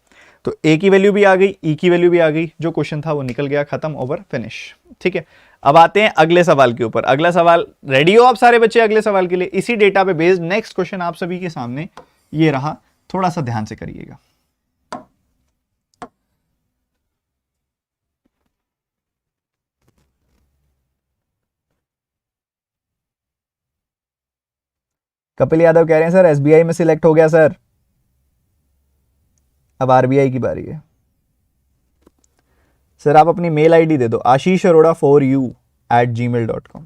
तो ए की वैल्यू भी आ गई, ई की वैल्यू भी आ गई, जो क्वेश्चन था वो निकल गया, खत्म, ओवर, फिनिश। ठीक है, अब आते हैं अगले सवाल के ऊपर। अगला सवाल, रेडी हो आप सारे बच्चे अगले सवाल के लिए? इसी डेटा पे बेस्ड नेक्स्ट क्वेश्चन आप सभी के सामने ये रहा, थोड़ा सा ध्यान से करिएगा। कपिल यादव कह रहे हैं सर एसबीआई में सिलेक्ट हो गया सर, अब आरबीआई की बारी है। सर आप अपनी मेल आईडी दे दो, आशीष अरोड़ा foryou@gmail.com।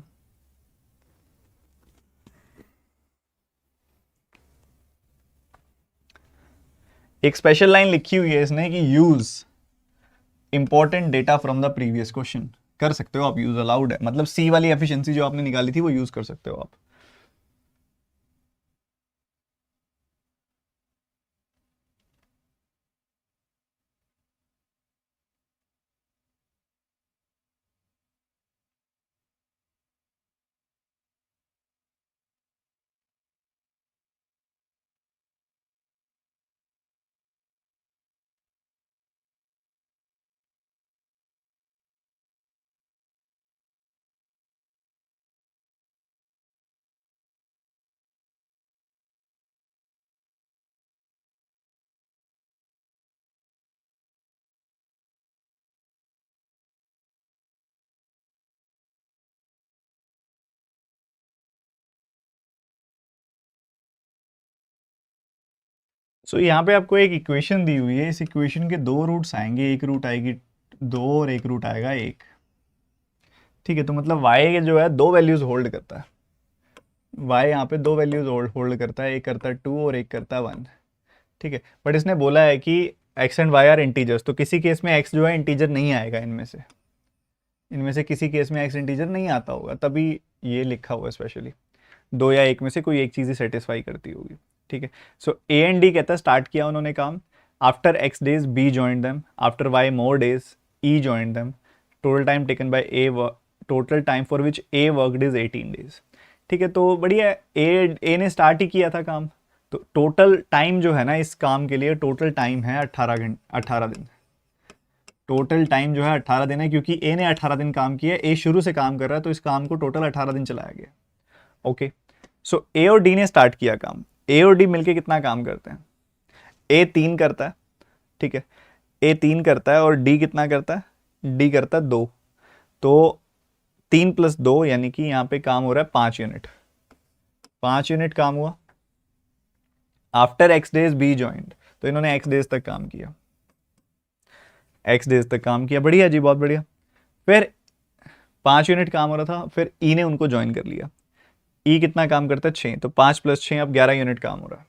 एक स्पेशल लाइन लिखी हुई है इसने कि use important data from the previous question, कर सकते हो आप, यूज अलाउड है, मतलब सी वाली एफिशिएंसी जो आपने निकाली थी वो यूज कर सकते हो आप। सो यहाँ पे आपको एक इक्वेशन दी हुई है, इस इक्वेशन के दो रूट्स आएंगे, एक रूट आएगी 2 और एक रूट आएगा 1। ठीक है, तो मतलब y जो है दो वैल्यूज होल्ड करता है, y यहाँ पे दो वैल्यूज होल्ड करता है, एक करता है 2 और एक करता है 1। ठीक है, बट इसने बोला है कि x and y are integers, तो किसी केस में x जो है इंटीजर नहीं आएगा, इनमें से किसी केस में x इंटीजर नहीं आता होगा, तभी ये लिखा हुआ है स्पेशली, 2 या 1 में से कोई एक चीज़ ही सेटिस्फाई करती होगी। ठीक है, सो ए एंड डी कहता है स्टार्ट किया उन्होंने काम, after x days b joined them, after y more days e joined them, total time taken by a, total time for which a worked is 18 days. ठीक है, तो बढ़िया है, ए ने स्टार्ट ही किया था काम, तो टोटल टाइम जो है ना इस काम के लिए, टोटल टाइम है 18 दिन। टोटल टाइम जो है 18 दिन है, क्योंकि ए ने 18 दिन काम किया, ए शुरू से काम कर रहा है, तो इस काम को टोटल 18 दिन चलाया गया। ओके, सो ए और डी ने स्टार्ट किया काम, ए और डी मिलके कितना काम करते हैं, ए 3 करता है, ठीक है, ए 3 करता है और डी कितना करता है, डी करता है 2, तो 3 + 2 यानी कि यहाँ पे काम हो रहा है 5 यूनिट, 5 यूनिट काम हुआ। After x days B joined, तो इन्होंने x डेज तक काम किया, x डेज तक काम किया, बढ़िया जी, बहुत बढ़िया। फिर 5 यूनिट काम हो रहा था, फिर ई ने उनको ज्वाइन कर लिया, ई कितना काम करता है 6, तो 5 + 6 अब 11 यूनिट काम हो रहा है,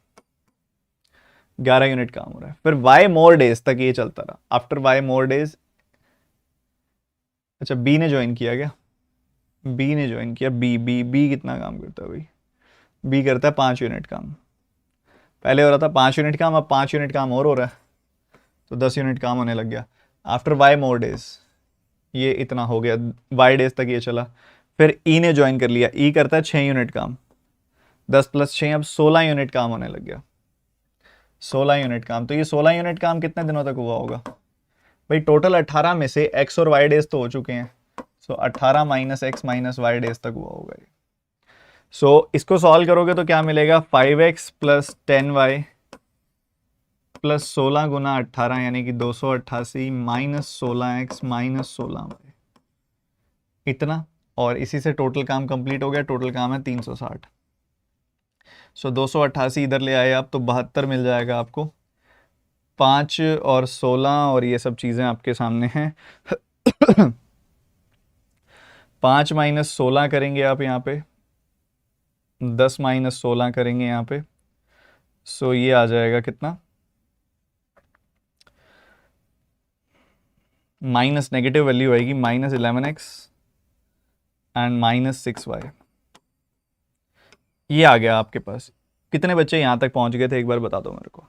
11 यूनिट काम हो रहा है। फिर वाई मोर डेज तक ये चलता रहा, आफ्टर वाई मोर डेज, अच्छा बी ने ज्वाइन किया क्या, बी ने ज्वाइन किया, बी कितना काम करता है भाई, बी करता है 5 यूनिट काम, पहले हो रहा था 5 यूनिट काम, अब 5 यूनिट काम और हो रहा है, तो 10 यूनिट काम होने लग गया। आफ्टर वाई मोर डेज ये इतना हो गया, वाई डेज तक ये चला, फिर ई ने ज्वाइन कर लिया, ई करता है 6 यूनिट काम, 10 + 6 अब 16 यूनिट काम होने लग गया, 16 यूनिट काम। तो ये 16 यूनिट काम कितने दिनों तक हुआ होगा भाई, टोटल 18 में से x और y डेज तो हो चुके हैं, सो 18 - x - y डेज तक हुआ होगा ये। इसको सॉल्व करोगे तो क्या मिलेगा, 5x प्लस 10y प्लस 16 गुना 18 यानी कि 288 माइनस 16x माइनस 16y, इतना। और इसी से टोटल काम कंप्लीट हो गया, टोटल काम है 360। 288 इधर ले आए आप तो 72 मिल जाएगा आपको। 5 और 16 और ये सब चीज़ें आपके सामने हैं। 5 माइनस 16 करेंगे आप यहाँ पे, 10 माइनस 16 करेंगे यहाँ पे। ये आ जाएगा कितना, माइनस नेगेटिव वैल्यू आएगी, minus 11x and minus 6y। ये आ गया आपके पास। कितने बच्चे यहाँ तक पहुँच गए थे एक बार बता दो मेरे को।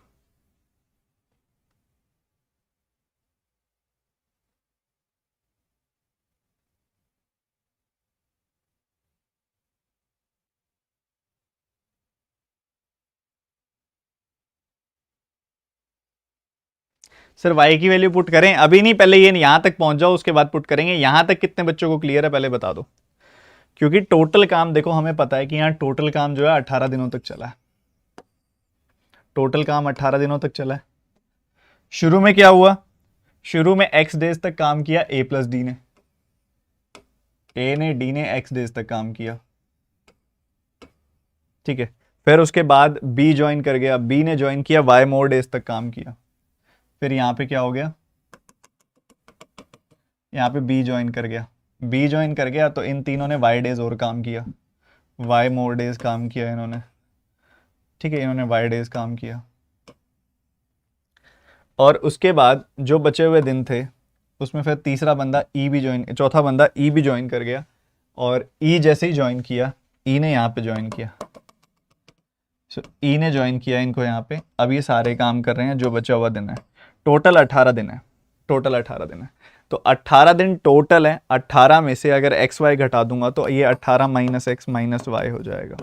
सर y की वैल्यू पुट करें? अभी नहीं, पहले ये यहाँ तक पहुँच जाओ उसके बाद पुट करेंगे। यहाँ तक कितने बच्चों को क्लियर है पहले बता दो, क्योंकि टोटल काम देखो हमें पता है कि यहाँ टोटल काम जो है 18 दिनों तक चला है। टोटल काम 18 दिनों तक चला है। शुरू में क्या हुआ, शुरू में x डेज तक काम किया a प्लस डी ने, a ने d ने x डेज तक काम किया, ठीक है। फिर उसके बाद b ज्वाइन कर गया, b ने ज्वाइन किया, y मोर डेज तक काम किया। फिर यहाँ पे क्या हो गया, यहाँ पे b ज्वाइन कर गया, b ज्वाइन कर गया तो इन तीनों ने y डेज और काम किया, y मोर डेज काम किया इन्होंने, ठीक है, इन्होंने y डेज काम किया। और उसके बाद जो बचे हुए दिन थे उसमें फिर तीसरा बंदा ई भी ज्वाइन, चौथा बंदा ई भी ज्वाइन कर गया। और ई जैसे ही ज्वाइन किया, ई ने यहाँ पे ज्वाइन किया, ई ने ज्वाइन किया इनको यहाँ पे। अब ये सारे काम कर रहे हैं, जो बचा हुआ दिन है टोटल 18 दिन है, टोटल 18 दिन है। तो 18 दिन टोटल है, 18 में से अगर एक्स वाई घटा दूंगा तो ये 18 माइनस एक्स माइनस वाई हो जाएगा,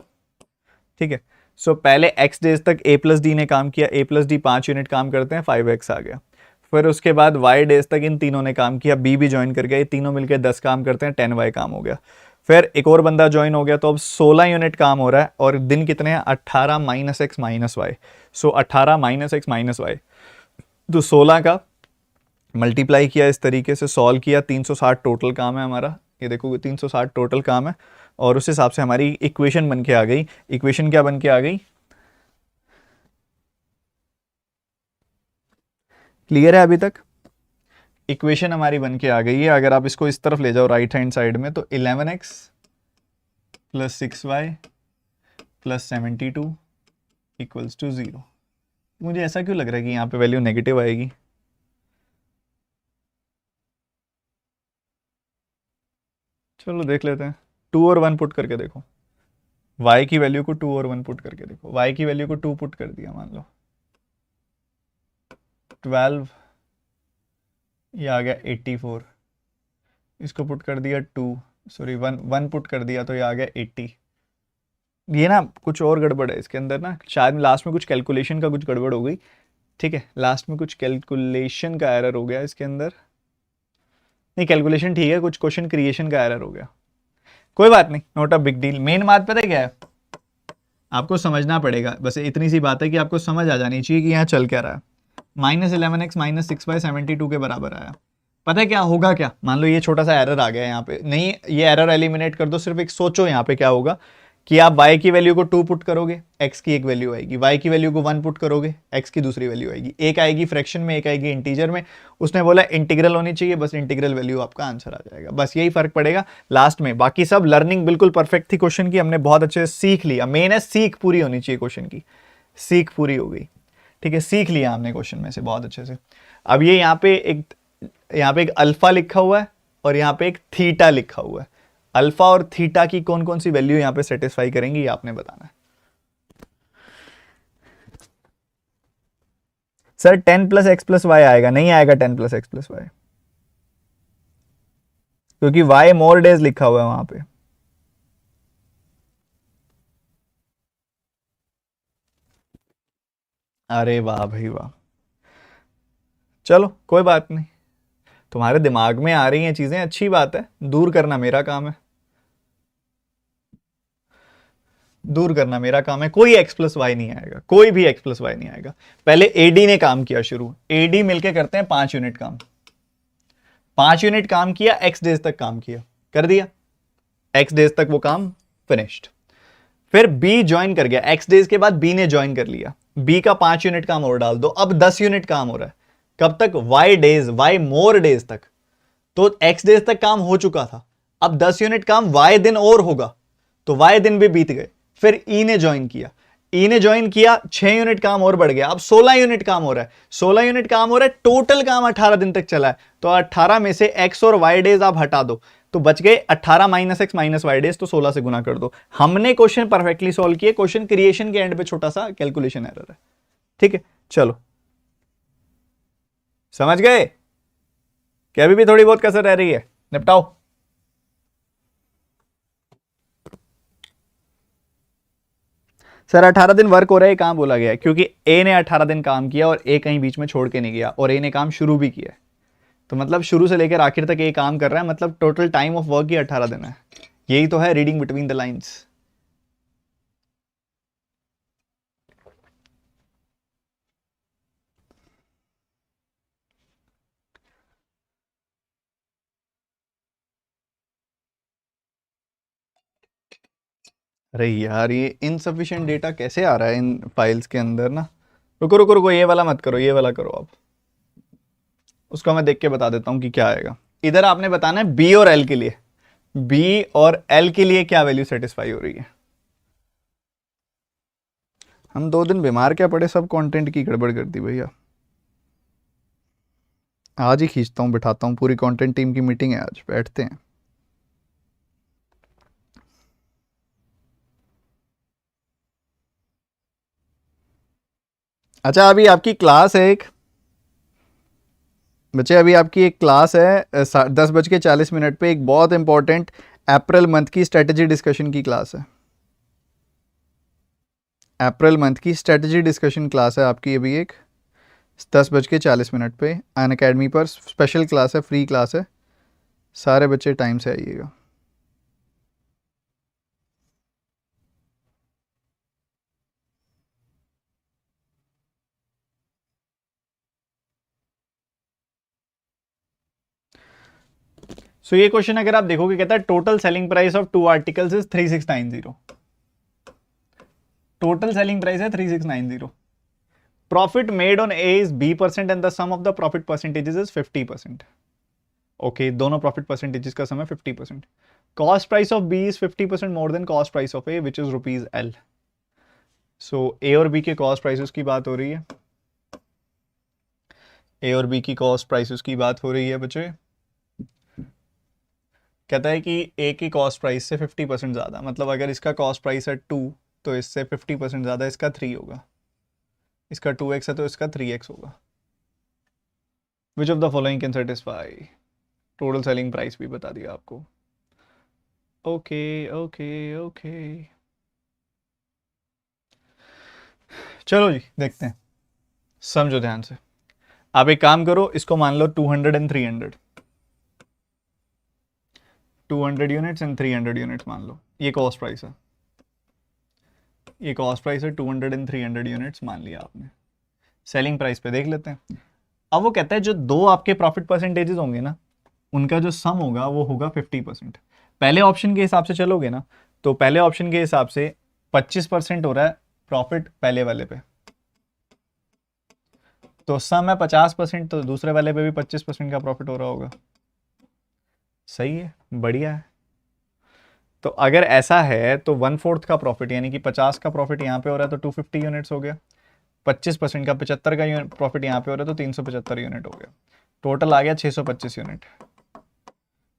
ठीक है। पहले x डेज तक a प्लस डी ने काम किया, a प्लस डी 5 यूनिट काम करते हैं, 5x आ गया। फिर उसके बाद y डेज तक इन तीनों ने काम किया, b भी ज्वाइन कर गया, ये तीनों मिलकर 10 काम करते हैं, 10y काम हो गया। फिर एक और बंदा ज्वाइन हो गया, तो अब 16 यूनिट काम हो रहा है। और दिन कितने हैं, 18 minus x minus y. 18 minus x minus y, तो 16 का मल्टीप्लाई किया, इस तरीके से सॉल्व किया। 360 टोटल काम है हमारा, ये देखो 360 टोटल काम है। और उस हिसाब से हमारी इक्वेशन बन के आ गई। इक्वेशन क्या बन के आ गई, क्लियर है अभी तक? इक्वेशन हमारी बन के आ गई है। अगर आप इसको इस तरफ ले जाओ राइट हैंड साइड में, तो 11x plus 6y plus 72 equals to 0। मुझे ऐसा क्यों लग रहा है कि यहाँ पे वैल्यू नेगेटिव आएगी? चलो देख लेते हैं। 2 और 1 पुट करके देखो, y की वैल्यू को 2 और 1 पुट करके देखो। y की वैल्यू को 2 पुट कर दिया, मान लो 12, ये आ गया 84। इसको पुट कर दिया 2, सॉरी 1 पुट कर दिया तो ये आ गया 80। ये ना कुछ और गड़बड़ है इसके अंदर ना, शायद लास्ट में कुछ कैलकुलेशन का कुछ गड़बड़ हो गई, ठीक है। लास्ट में कुछ कैलकुलेशन का एरर हो गया इसके अंदर। नहीं, कैलकुलेशन ठीक है, कुछ क्वेश्चन क्रिएशन का एरर हो गया, कोई बात नहीं, not a big deal. Main बात पता है क्या है, आपको समझना पड़ेगा, बस इतनी सी बात है कि आपको समझ आ जानी चाहिए कि यहाँ चल क्या रहा है। माइनस 11x माइनस 6y/72 के बराबर आया। पता है क्या होगा, क्या मान लो ये छोटा सा एरर आ गया यहाँ पे, नहीं ये एरर एलिमिनेट कर दो। सिर्फ एक सोचो यहाँ पे क्या होगा कि आप y की वैल्यू को 2 पुट करोगे, x की एक वैल्यू आएगी, y की वैल्यू को 1 पुट करोगे, x की दूसरी वैल्यू आएगी। एक आएगी फ्रैक्शन में, एक आएगी इंटीजर में। उसने बोला इंटीग्रल होनी चाहिए, बस इंटीग्रल वैल्यू आपका आंसर आ जाएगा, बस यही फर्क पड़ेगा लास्ट में। बाकी सब लर्निंग बिल्कुल परफेक्ट थी क्वेश्चन की, हमने बहुत अच्छे से सीख लिया। मेन है सीख पूरी होनी चाहिए क्वेश्चन की, सीख पूरी हो गई, ठीक है, सीख लिया हमने क्वेश्चन में से बहुत अच्छे से। अब ये यहाँ पे एक अल्फा लिखा हुआ है और यहाँ पे एक थीटा लिखा हुआ है। अल्फा और थीटा की कौन कौन सी वैल्यू यहाँ पे सेटिस्फाई करेंगी, ये आपने बताना है। Sir 10 plus x plus y आएगा, नहीं आएगा 10 प्लस एक्स प्लस वाई, क्योंकि वाई मोर डेज लिखा हुआ है वहां पे। अरे वाह भाई वाह, चलो कोई बात नहीं, तुम्हारे दिमाग में आ रही हैं चीजें, अच्छी बात है, दूर करना मेरा काम है। दूर करना मेरा काम है, कोई x प्लस वाई नहीं आएगा, कोई भी x प्लस वाई नहीं आएगा। पहले एडी ने काम किया शुरू, एडी मिलके करते हैं 5 यूनिट काम, 5 यूनिट काम किया, x डेज तक काम किया, कर दिया, x डेज तक वो काम फिनिश्ड। फिर b ज्वाइन कर गया, x डेज के बाद b ने ज्वाइन कर लिया, b का 5 यूनिट काम और डाल दो, अब 10 यूनिट काम हो रहा है, कब तक, y days, y more days तक। तो x डेज तक काम हो चुका था, अब 10 यूनिट काम y दिन और होगा, तो y दिन भी बीत गए। फिर e ने ज्वाइन किया, e ने ज्वाइन किया, 6 यूनिट काम और बढ़ गया, अब 16 यूनिट काम हो रहा है, 16 यूनिट काम हो रहा है, टोटल काम 18 दिन तक चला है। तो 18 में से x और y डेज आप हटा दो, तो बच गए 18 minus x minus y days, तो 16 से गुना कर दो। हमने क्वेश्चन परफेक्टली सॉल्व किया, क्वेश्चन क्रिएशन के एंड पे छोटा सा कैलकुलेशन एरर है, ठीक है। चलो समझ गए कि अभी भी थोड़ी बहुत कसर रह रही है, निपटाओ। सर 18 दिन वर्क हो रहा है, कहां बोला गया है? क्योंकि ए ने 18 दिन काम किया और ए कहीं बीच में छोड़ के नहीं गया, और ए ने काम शुरू भी किया है, तो मतलब शुरू से लेकर आखिर तक ये काम कर रहा है, मतलब टोटल टाइम ऑफ वर्क ही 18 दिन है। यही तो है रीडिंग बिटवीन द लाइंस। अरे यार ये इनसफिशिएंट डेटा कैसे आ रहा है इन फाइल्स के अंदर ना। रुको रुको रुको, ये वाला मत करो, ये वाला करो आप, उसका मैं देख के बता देता हूं कि क्या आएगा। इधर आपने बताना है बी और एल के लिए, बी और एल के लिए क्या वैल्यू सेटिस्फाई हो रही है। हम 2 दिन बीमार क्या पड़े, सब कंटेंट की गड़बड़ कर दी भैया। आज ही खींचता हूँ, बिठाता हूँ, पूरी कंटेंट टीम की मीटिंग है आज, बैठते हैं। अच्छा अभी आपकी क्लास है एक, बच्चे अभी आपकी एक क्लास है 10:40 पे, एक बहुत इंपॉर्टेंट अप्रैल मंथ की स्ट्रेटेजी डिस्कशन की क्लास है। अप्रैल मंथ की स्ट्रेटेजी डिस्कशन क्लास है आपकी अभी एक 10:40 पे अनअकैडमी पर, स्पेशल क्लास है, फ्री क्लास है, सारे बच्चे टाइम से आइएगा। सो ये क्वेश्चन अगर आप देखोगे कहता है total selling price of 2 articles is 3690, total selling price है 3690, profit made on A is b% and the sum of the profit percentages is 50%। Okay, दोनों प्रॉफिट परसेंटेजेस का सम है 50%। Cost price of B is 50% more than cost price of A which is rupees L. So A और B के cost prices की बात हो रही है, ए और बी की कॉस्ट प्राइसेस की बात हो रही है बच्चे। कहता है कि ए की कॉस्ट प्राइस से 50% ज़्यादा, मतलब अगर इसका कॉस्ट प्राइस है 2 तो इससे 50% ज़्यादा इसका 3 होगा, इसका 2x है तो इसका 3x होगा। विच of the following can satisfy, total selling price भी बता दिया आपको। ओके ओके ओके, चलो जी देखते हैं, समझो ध्यान से। आप एक काम करो, इसको मान लो 200 एंड 300, 200 यूनिट्स एंड 300 यूनिट्स मान लो, ये कॉस्ट प्राइस है, ये कॉस्ट प्राइस है 200 एंड 300 यूनिट्स मान लिया आपने। सेलिंग प्राइस पे देख लेते हैं। अब वो कहता है जो दो आपके प्रॉफिट परसेंटेजेस होंगे ना, उनका जो सम होगा वो होगा 50%। पहले ऑप्शन के हिसाब से चलोगे ना, तो पहले ऑप्शन के हिसाब से 25% हो रहा है प्रॉफिट पहले वाले पे, तो सम है 50%, तो दूसरे वाले पे भी 25% का प्रॉफिट हो रहा होगा। सही है, बढ़िया है। तो अगर ऐसा है तो 1/4 का प्रॉफिट यानी कि 50 का प्रॉफिट यहाँ पे हो रहा है तो 250 यूनिट्स हो गया, 25% का 75 का प्रॉफिट यहाँ पे हो रहा है तो 375 यूनिट हो गया, टोटल आ गया 625 यूनिट।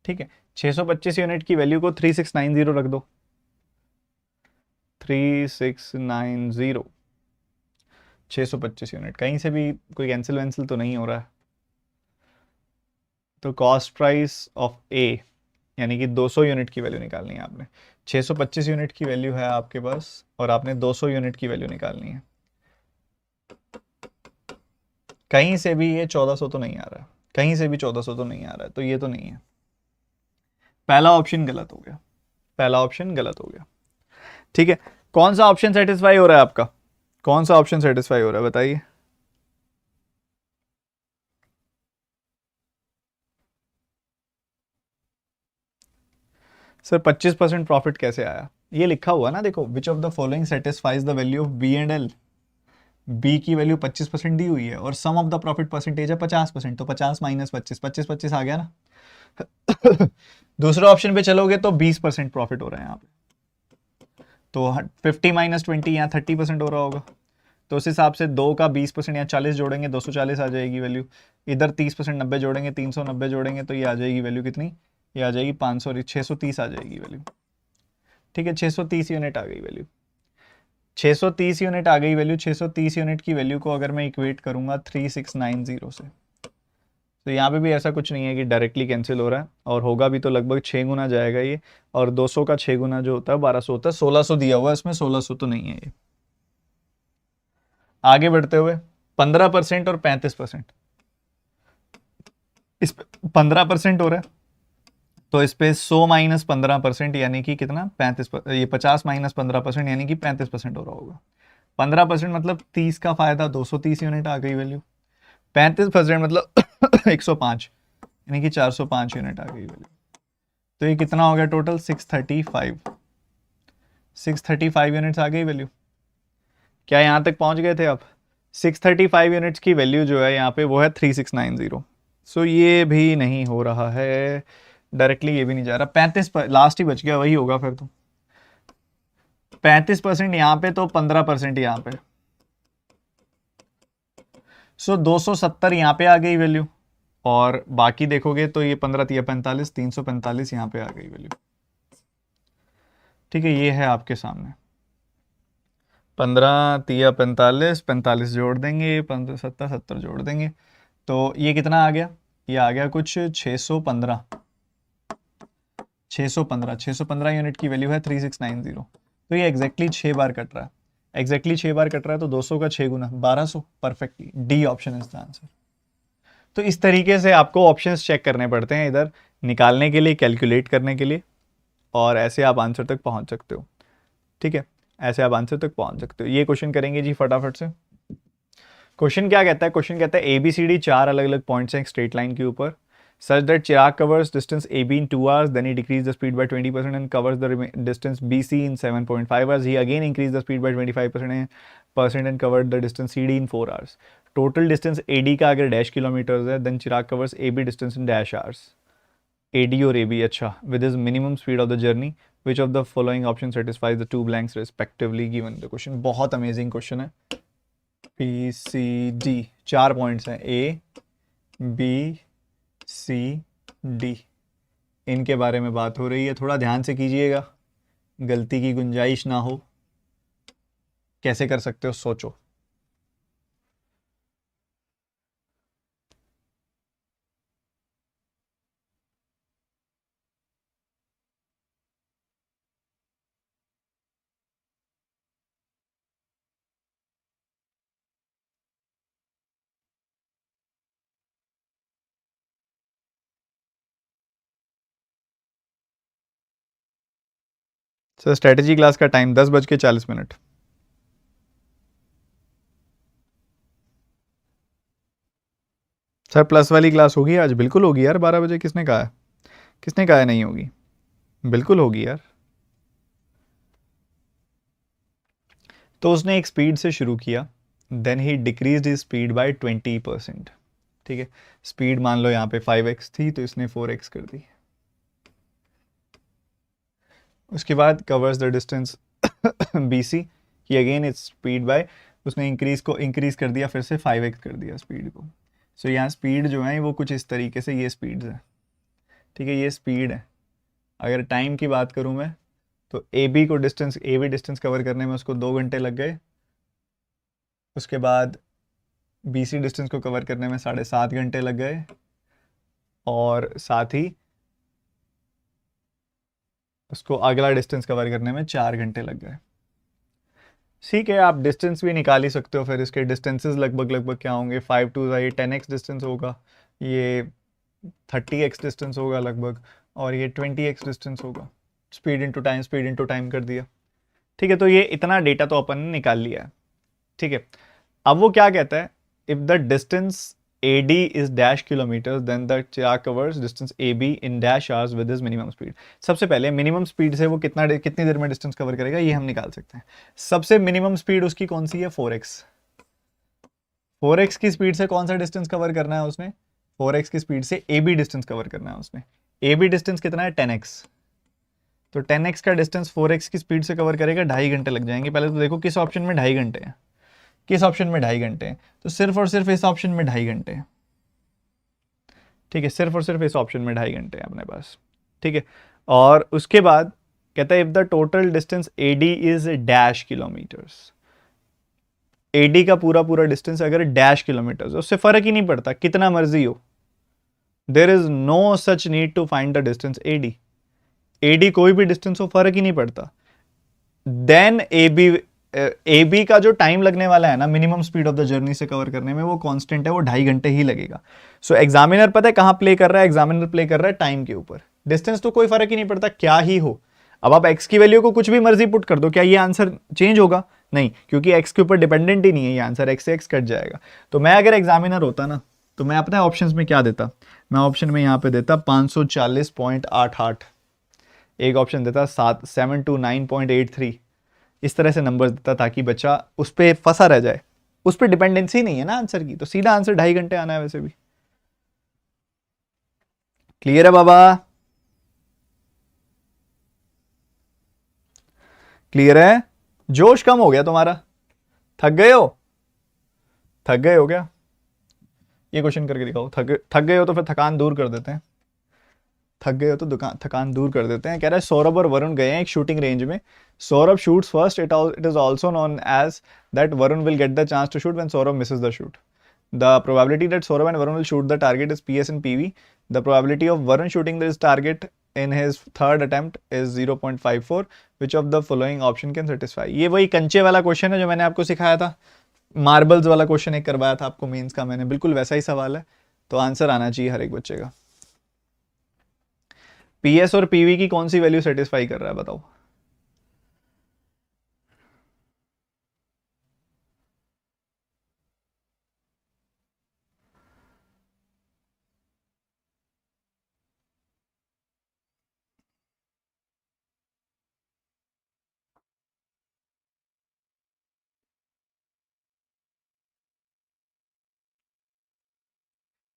ठीक है, 625 यूनिट की वैल्यू को 3690 रख दो, 3690, 625 यूनिट, कहीं से भी कोई कैंसिल वैंसिल तो नहीं हो रहा है। तो कॉस्ट प्राइस ऑफ ए यानी कि 200 यूनिट की वैल्यू निकालनी है आपने, 625 यूनिट की वैल्यू है आपके पास और आपने 200 यूनिट की वैल्यू निकालनी है। कहीं से भी ये 1400 तो नहीं आ रहा है, कहीं से भी 1400 तो नहीं आ रहा है, तो ये तो नहीं है, पहला ऑप्शन गलत हो गया, पहला ऑप्शन गलत हो गया। ठीक है, कौन सा ऑप्शन सेटिस्फाई हो रहा है आपका? कौन सा ऑप्शन सेटिस्फाई हो रहा है बताइए। सर 25% प्रॉफिट कैसे आया? ये लिखा हुआ ना, देखो, which of the following satisfies the value of B and L. B की वैल्यू 25% दी हुई है और sum of the profit percentage है 50%, तो 50 माइनस 25, 25 25 आ गया ना। दूसरे ऑप्शन पे चलोगे तो 20% प्रॉफिट हो रहा है यहाँ पे, तो 50 माइनस 20 यहाँ 30% हो रहा होगा। तो उस हिसाब से 2 का 20% यहाँ 40 जोड़ेंगे 240 आ जाएगी वैल्यू। इधर 30% 90 जोड़ेंगे 390 जोड़ेंगे तो ये आ जाएगी वैल्यू कितनी? ये आ जाएगी 500, 630 आ जाएगी वैल्यू। ठीक है, 630 यूनिट आ गई वैल्यू। 630 यूनिट आ गई वैल्यू। 630 यूनिट की वैल्यू को अगर मैं इक्वेट करूंगा 3690 से, तो यहाँ पे भी ऐसा कुछ नहीं है कि डायरेक्टली कैंसिल हो रहा है, और होगा भी तो लगभग 6 गुना जाएगा ये, और 200 का 6 गुना जो होता है 1200 होता है। 1600 दिया हुआ है इसमें, 1600 तो नहीं है ये। आगे बढ़ते हुए 15% और 35%, इस पे 15% हो रहा है, तो इस पे 100 माइनस 15% यानी कि कितना? 35, ये 50 माइनस 15% यानी कि 35% हो रहा होगा। 15% मतलब 30 का फायदा 230 यूनिट आ गई वैल्यू। 35% मतलब 105 यानी कि 405 यूनिट आ गई वैल्यू। तो ये कितना हो गया टोटल? 635। 635 यूनिट्स आ गई वैल्यू। क्या यहाँ तक पहुँच गए थे आप? 635 यूनिट्स की वैल्यू जो है यहाँ पे वो है 3690। सो ये भी नहीं हो रहा है डायरेक्टली, ये भी नहीं जा रहा। 35 लास्ट ही बच गया, वही होगा फिर तो। 35% यहाँ पे तो 15% यहाँ पे। सो 270 यहाँ पे आ गई वैल्यू, और बाकी देखोगे तो ये 15 तिया 45, 345 यहाँ पे आ गई वैल्यू। ठीक है, ये है आपके सामने। 15 तिया 45, 45 जोड़ देंगे, 15 70 70 जोड़ देंगे, तो ये कितना आ गया? ये आ गया कुछ 615। 615 यूनिट की वैल्यू है 3690। तो ये एग्जैक्टली 6 बार कट रहा है। एग्जैक्टली 6 बार कट रहा है, तो 200 का 6 गुना 1200, perfectly D option is the answer. तो इस तरीके से आपको ऑप्शंस चेक करने पड़ते हैं इधर निकालने के लिए, कैलकुलेट करने के लिए, और ऐसे आप आंसर तक पहुंच सकते हो। ठीक है, ऐसे आप आंसर तक पहुंच सकते हो। ये क्वेश्चन करेंगे जी फटाफट से। क्वेश्चन क्या कहता है? क्वेश्चन कहता है ABCD 4 अलग अलग पॉइंट्स हैं एक स्ट्रेट लाइन के ऊपर, such that Chirag covers distance AB in 2 hours, then he decreased the speed by 20% and covers the distance BC in 7.5 hours. He again increased the speed by 25% and covered the distance CD in 4 hours. Total distance AD का अगर dash kilometres है, then Chirag covers AB distance in dash hours. AD और AB, अच्छा, with his minimum speed of the journey, which of the following option satisfies the two blanks respectively given the question? बहुत amazing question है। PCD 4 points हैं, A B C D, इनके बारे में बात हो रही है। थोड़ा ध्यान से कीजिएगा, गलती की गुंजाइश ना हो। कैसे कर सकते हो सोचो। सर स्ट्रेटेजी क्लास का टाइम 10:40। सर प्लस वाली क्लास होगी आज? बिल्कुल होगी यार, 12 बजे। किसने कहा है? किसने कहा है नहीं होगी? बिल्कुल होगी यार। तो उसने एक स्पीड से शुरू किया, then he decrease his speed by 20%। ठीक है, स्पीड मान लो यहाँ पे 5x थी, तो इसने 4x कर दी। उसके बाद कवर्स द डिस्टेंस BC की, अगेन इट्स स्पीड बाय, उसने इंक्रीज कर दिया, फिर से 5x कर दिया स्पीड को। सो यहाँ स्पीड जो है वो कुछ इस तरीके से, ये स्पीड है। ठीक है, ये स्पीड है। अगर टाइम की बात करूँ मैं, तो AB डिस्टेंस कवर करने में उसको 2 घंटे लग गए। उसके बाद BC डिस्टेंस को कवर करने में 7.5 घंटे लग गए, और साथ ही उसको अगला डिस्टेंस कवर करने में 4 घंटे लग गए। ठीक है, आप डिस्टेंस भी निकाल ही सकते हो। फिर इसके डिस्टेंसेस लगभग क्या होंगे? 5 2 ये 10x डिस्टेंस होगा, ये 30x डिस्टेंस होगा लगभग, और ये 20x डिस्टेंस होगा। स्पीड इंटू टाइम कर दिया। ठीक है, तो ये इतना डेटा तो अपन ने निकाल लिया है। ठीक है, अब वो क्या कहता है, if the distance AD is dash kilometre then the chart covers distance AB in dash hours with his minimum speed. सबसे पहले मिनिमम स्पीड से वो कितनी देर में डिस्टेंस कवर करेगा ये हम निकाल सकते हैं। सबसे मिनिमम स्पीड उसकी कौन सी है, 4x। 4x की स्पीड से कौन सा डिस्टेंस कवर करना है उसने, 4x की स्पीड से AB डिस्टेंस कवर करना है उसने। AB डिस्टेंस कितना है, 10x। तो 10x का डिस्टेंस 4x की स्पीड से कवर करेगा, 2.5 घंटे लग जाएंगे। पहले तो देखो किस ऑप्शन में 2.5 घंटे हैं, किस ऑप्शन में 2.5 घंटे हैं, तो सिर्फ और सिर्फ इस ऑप्शन में 2.5 घंटे हैं। ठीक है, सिर्फ और सिर्फ इस ऑप्शन में 2.5 घंटे हैं अपने पास। ठीक है, और उसके बाद कहता है if the total distance AD is dash kilometres, AD का पूरा पूरा डिस्टेंस अगर डैश किलोमीटर्स, उससे फर्क ही नहीं पड़ता कितना मर्जी हो, there is no such need to find the distance AD कोई भी डिस्टेंस हो, फर्क ही नहीं पड़ता। देन AB का जो टाइम लगने वाला है ना minimum speed of the journey से कवर करने में, वो कांस्टेंट है, वो 2.5 घंटे ही लगेगा। सो एग्जामिनर पता है कहां प्ले कर रहा है, एग्जामिनर प्ले कर रहा है टाइम के ऊपर। डिस्टेंस तो कोई फर्क ही नहीं पड़ता क्या ही हो, अब आप x की वैल्यू को कुछ भी मर्जी पुट कर दो, क्या ये आंसर चेंज होगा, नहीं, क्योंकि x के ऊपर डिपेंडेंट ही नहीं है ये आंसर, x से x कट जाएगा। तो मैं अगर एग्जामिनर होता ना तो मैं अपने ऑप्शंस में क्या देता, मैं ऑप्शन में यहाँ पे देता 540.88, एक ऑप्शन देता 729.83, इस तरह से नंबर्स देता ताकि बच्चा उस पर फंसा रह जाए। उस पर डिपेंडेंसी नहीं है ना आंसर की, तो सीधा आंसर 2.5 घंटे आना है वैसे भी। क्लियर है बाबा, क्लियर है? जोश कम हो गया तुम्हारा, थक गए हो, थक गए हो क्या? ये क्वेश्चन करके दिखाओ, थक गए हो तो फिर थकान दूर कर देते हैं, थक गए हो तो थकान दूर कर देते हैं। कह रहा है सौरभ और वरुण गए हैं एक शूटिंग रेंज में, Saurabh shoots first, it is also known as that Varun will get the chance to shoot when Saurabh misses the shoot. The probability that Saurabh and Varun will shoot the target is PS and PV. The probability of Varun shooting this target in his third attempt is 0.54. Which of the following option can satisfy? ये वही कंचे वाला question है जो मैंने आपको सिखाया था, मार्बल्स वाला क्वेश्चन एक करवाया था आपको मेंस का मैंने, बिल्कुल वैसा ही सवाल है, तो आंसर आना चाहिए हर एक बच्चे का। PS और PV की कौन सी वैल्यू सेटिस्फाई कर रहा है बताओ?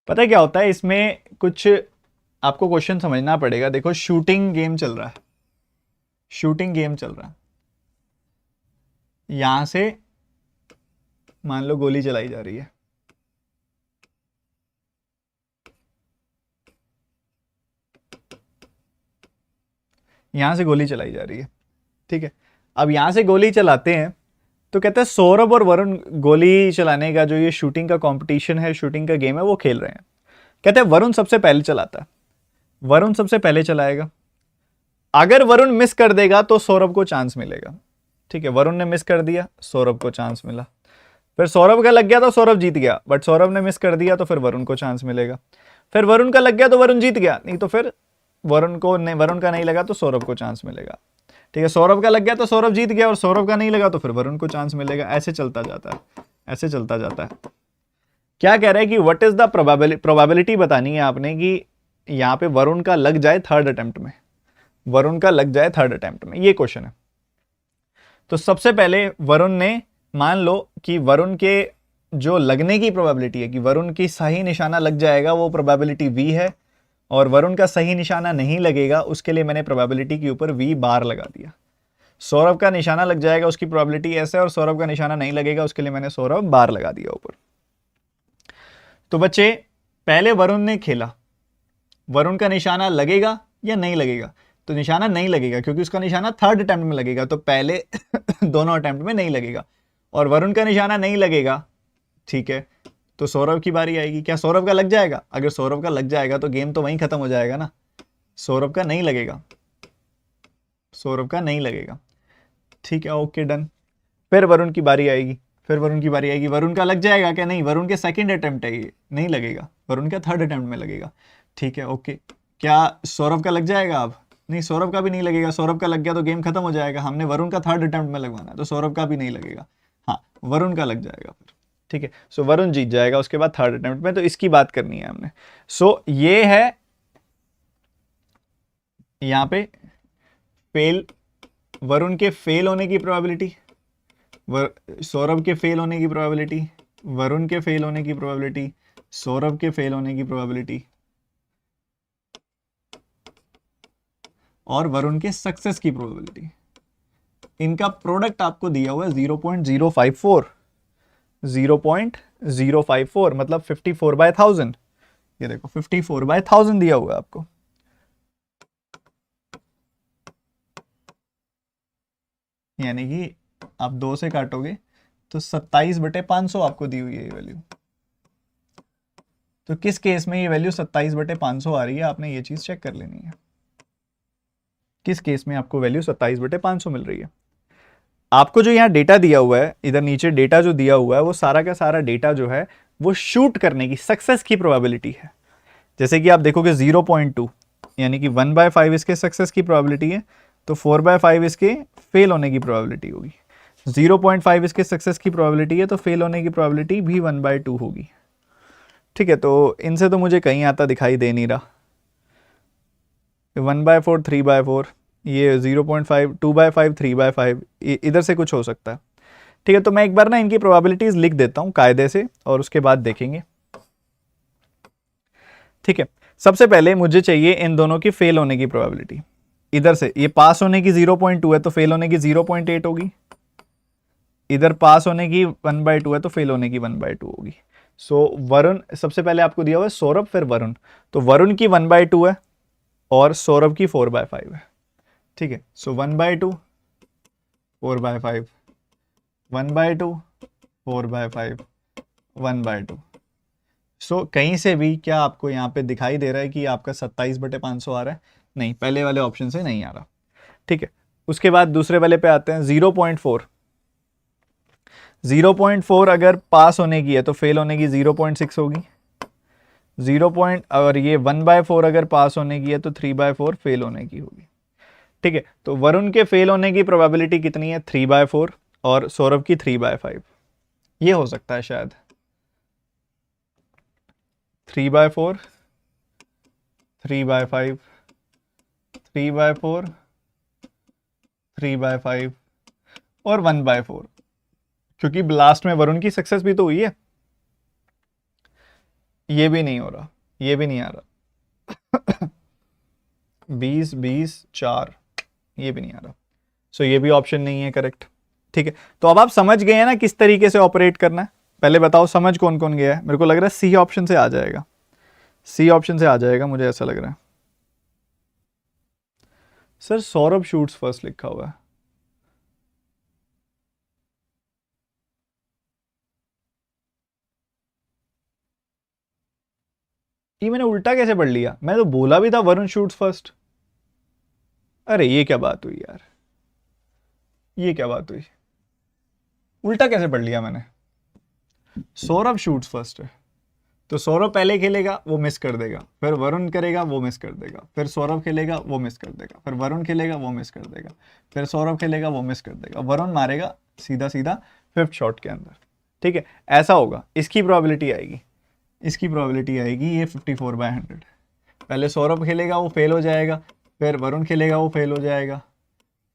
पता है क्या होता है इसमें, कुछ आपको क्वेश्चन समझना पड़ेगा। देखो शूटिंग गेम चल रहा है, शूटिंग गेम चल रहा है, यहां से मान लो गोली चलाई जा रही है, यहां से गोली चलाई जा रही है, ठीक है। अब यहां से गोली चलाते हैं तो कहते हैं सौरभ और वरुण गोली चलाने का जो ये शूटिंग का कंपटीशन है, शूटिंग का गेम है, वो खेल रहे हैं। कहते हैं वरुण सबसे पहले चलाता है, वरुण सबसे पहले चलाएगा, अगर वरुण मिस कर देगा तो सौरभ को चांस मिलेगा। ठीक है, वरुण ने मिस कर दिया, सौरभ को चांस मिला, फिर सौरभ का लग गया तो सौरभ जीत गया, बट सौरभ ने मिस कर दिया तो फिर वरुण को चांस मिलेगा, फिर वरुण का लग गया तो वरुण जीत गया, नहीं तो फिर वरुण का नहीं लगा तो सौरभ को चांस मिलेगा। ठीक है, सौरभ का लग गया तो सौरभ जीत गया और सौरभ का नहीं लगा तो फिर वरुण को चांस मिलेगा। ऐसे चलता जाता है, ऐसे चलता जाता है। क्या कह रहा है कि व्हाट इज द प्रोबेबिलिटी बतानी है आपने कि यहाँ पे वरुण का लग जाए थर्ड अटेम्प्ट में, वरुण का लग जाए थर्ड अटेम्प्ट में, ये क्वेश्चन है। तो सबसे पहले वरुण ने, मान लो कि वरुण के जो लगने की प्रोबेबिलिटी है कि वरुण की सही निशाना लग जाएगा वो प्रोबेबिलिटी V है, और वरुण का सही निशाना नहीं लगेगा उसके लिए मैंने प्रोबेबिलिटी के ऊपर V बार लगा दिया। सौरभ का निशाना लग जाएगा उसकी प्रोबेबिलिटी ऐसे, और सौरभ का निशाना नहीं लगेगा उसके लिए मैंने सौरभ बार लगा दिया ऊपर। तो बच्चे पहले वरुण ने खेला, वरुण का निशाना लगेगा या नहीं लगेगा? तो निशाना नहीं लगेगा क्योंकि उसका निशाना थर्ड अटेम्प्ट में लगेगा, तो पहले दोनों अटेम्प्ट में नहीं लगेगा, और वरुण का निशाना नहीं लगेगा। ठीक है, तो सौरभ की बारी आएगी, क्या सौरभ का लग जाएगा? अगर सौरभ का लग जाएगा तो गेम तो वहीं खत्म हो जाएगा ना। सौरभ का नहीं लगेगा, सौरभ का नहीं लगेगा। ठीक है, ओके डन। फिर वरुण की बारी आएगी, फिर वरुण की बारी आएगी, वरुण का लग जाएगा क्या? नहीं, वरुण के सेकंड अटेम्प्ट है ये, नहीं लगेगा, वरुण का थर्ड अटेम्प्ट में लगेगा। ठीक है, ओके। क्या सौरभ का लग जाएगा? अब नहीं, सौरभ का भी नहीं लगेगा, सौरभ का लग गया तो गेम खत्म हो जाएगा। हमने वरुण का थर्ड अटेम्प्ट में लगवाना है, तो सौरभ का भी नहीं लगेगा। हाँ, वरुण का लग जाएगा फिर। ठीक है, सो वरुण जीत जाएगा उसके बाद थर्ड अटेम्प्ट में, तो इसकी बात करनी है हमने। सो ये है यहां पे फेल, वरुण के फेल होने की प्रोबेबिलिटी, सौरभ के फेल होने की प्रोबेबिलिटी, वरुण के फेल होने की प्रोबेबिलिटी, सौरभ के फेल होने की प्रोबेबिलिटी, और वरुण के सक्सेस की प्रोबेबिलिटी। इनका प्रोडक्ट आपको दिया हुआ है 0.054, 0.054 मतलब 54/1000। ये देखो 54/1000 दिया हुआ है आपको। यानी कि आप 2 से काटोगे तो 27/500 आपको दी हुई है ये वैल्यू। तो किस केस में ये वैल्यू 27/500 आ रही है, आपने ये चीज चेक कर लेनी है। किस केस में आपको वैल्यू 27/500 मिल रही है। आपको जो यहाँ डेटा दिया हुआ है, इधर नीचे डेटा जो दिया हुआ है, वो सारा का सारा डेटा जो है वो शूट करने की सक्सेस की प्रोबेबिलिटी है। जैसे कि आप देखोगे 0.2 यानी कि 1/5 इसके सक्सेस की प्रोबेबिलिटी है, तो 4/5 इसके फेल होने की प्रोबेबिलिटी होगी। 0.5 इसके सक्सेस की प्रोबेबिलिटी है, तो फेल होने की प्रोबेबिलिटी भी 1/2 होगी। ठीक है, तो इनसे तो मुझे कहीं आता दिखाई दे नहीं रहा। 1/4 3/4, ये 0.5 2/5 3/5, इधर से कुछ हो सकता है। ठीक है, तो मैं एक बार ना इनकी प्रोबेबिलिटीज लिख देता हूं कायदे से और उसके बाद देखेंगे। ठीक है, सबसे पहले मुझे चाहिए इन दोनों की फेल होने की प्रोबेबिलिटी। इधर से ये पास होने की 0.2 है, तो फेल होने की 0.8 होगी। इधर पास होने की 1/2 है, तो फेल होने की 1/2 होगी। सो वरुण सबसे पहले आपको दिया हुआ है, सौरभ फिर वरुण, तो वरुण की 1/2 है और सौरभ की 4/5 है। ठीक है, सो 1/2 4/5, 1/2 4/5, 1/2। सो कहीं से भी क्या आपको यहाँ पे दिखाई दे रहा है कि आपका 27/500 आ रहा है? नहीं, पहले वाले ऑप्शन से नहीं आ रहा। ठीक है, उसके बाद दूसरे वाले पे आते हैं। 0.4, 0.4 अगर पास होने की है तो फेल होने की 0.6 होगी। और ये 1/4 अगर पास होने की है तो 3/4 फेल होने की होगी। ठीक है, तो वरुण के फेल होने की प्रोबेबिलिटी कितनी है? 3/4 और सौरभ की 3/5। ये हो सकता है शायद 3/4, 3/5, 3/4, 3/5 और 1/4, क्योंकि लास्ट में वरुण की सक्सेस भी तो हुई है। ये भी नहीं हो रहा, ये भी नहीं आ रहा। 20 20 4, ये भी नहीं आ रहा। सो ये भी ऑप्शन नहीं है करेक्ट। ठीक है, तो अब आप समझ गए हैं ना किस तरीके से ऑपरेट करना है। पहले बताओ समझ कौन कौन गया है? मेरे को लग रहा है सी ऑप्शन से आ जाएगा, सी ऑप्शन से आ जाएगा, मुझे ऐसा लग रहा है। सर सौरभ शूट्स फर्स्ट लिखा हुआ है। ये मैंने उल्टा कैसे पढ़ लिया? मैं तो बोला भी था वरुण शूट्स फर्स्ट। अरे ये क्या बात हुई यार, ये क्या बात हुई? उल्टा कैसे पढ़ लिया मैंने? सौरभ शूट्स फर्स्ट है, तो सौरभ पहले खेलेगा, वो मिस कर देगा, फिर वरुण करेगा, वो मिस कर देगा, फिर सौरभ खेलेगा, वो मिस कर देगा, फिर वरुण खेलेगा, वो मिस कर देगा, फिर सौरभ खेलेगा, वो मिस कर देगा, वरुण मारेगा सीधा सीधा फिफ्थ शॉट के अंदर। ठीक है, ऐसा होगा। इसकी प्रोबेबिलिटी आएगी, इसकी प्रोबेबिलिटी आएगी ये 54/100। पहले सौरभ खेलेगा, वो फेल हो जाएगा, फिर वरुण खेलेगा, वो फेल हो जाएगा,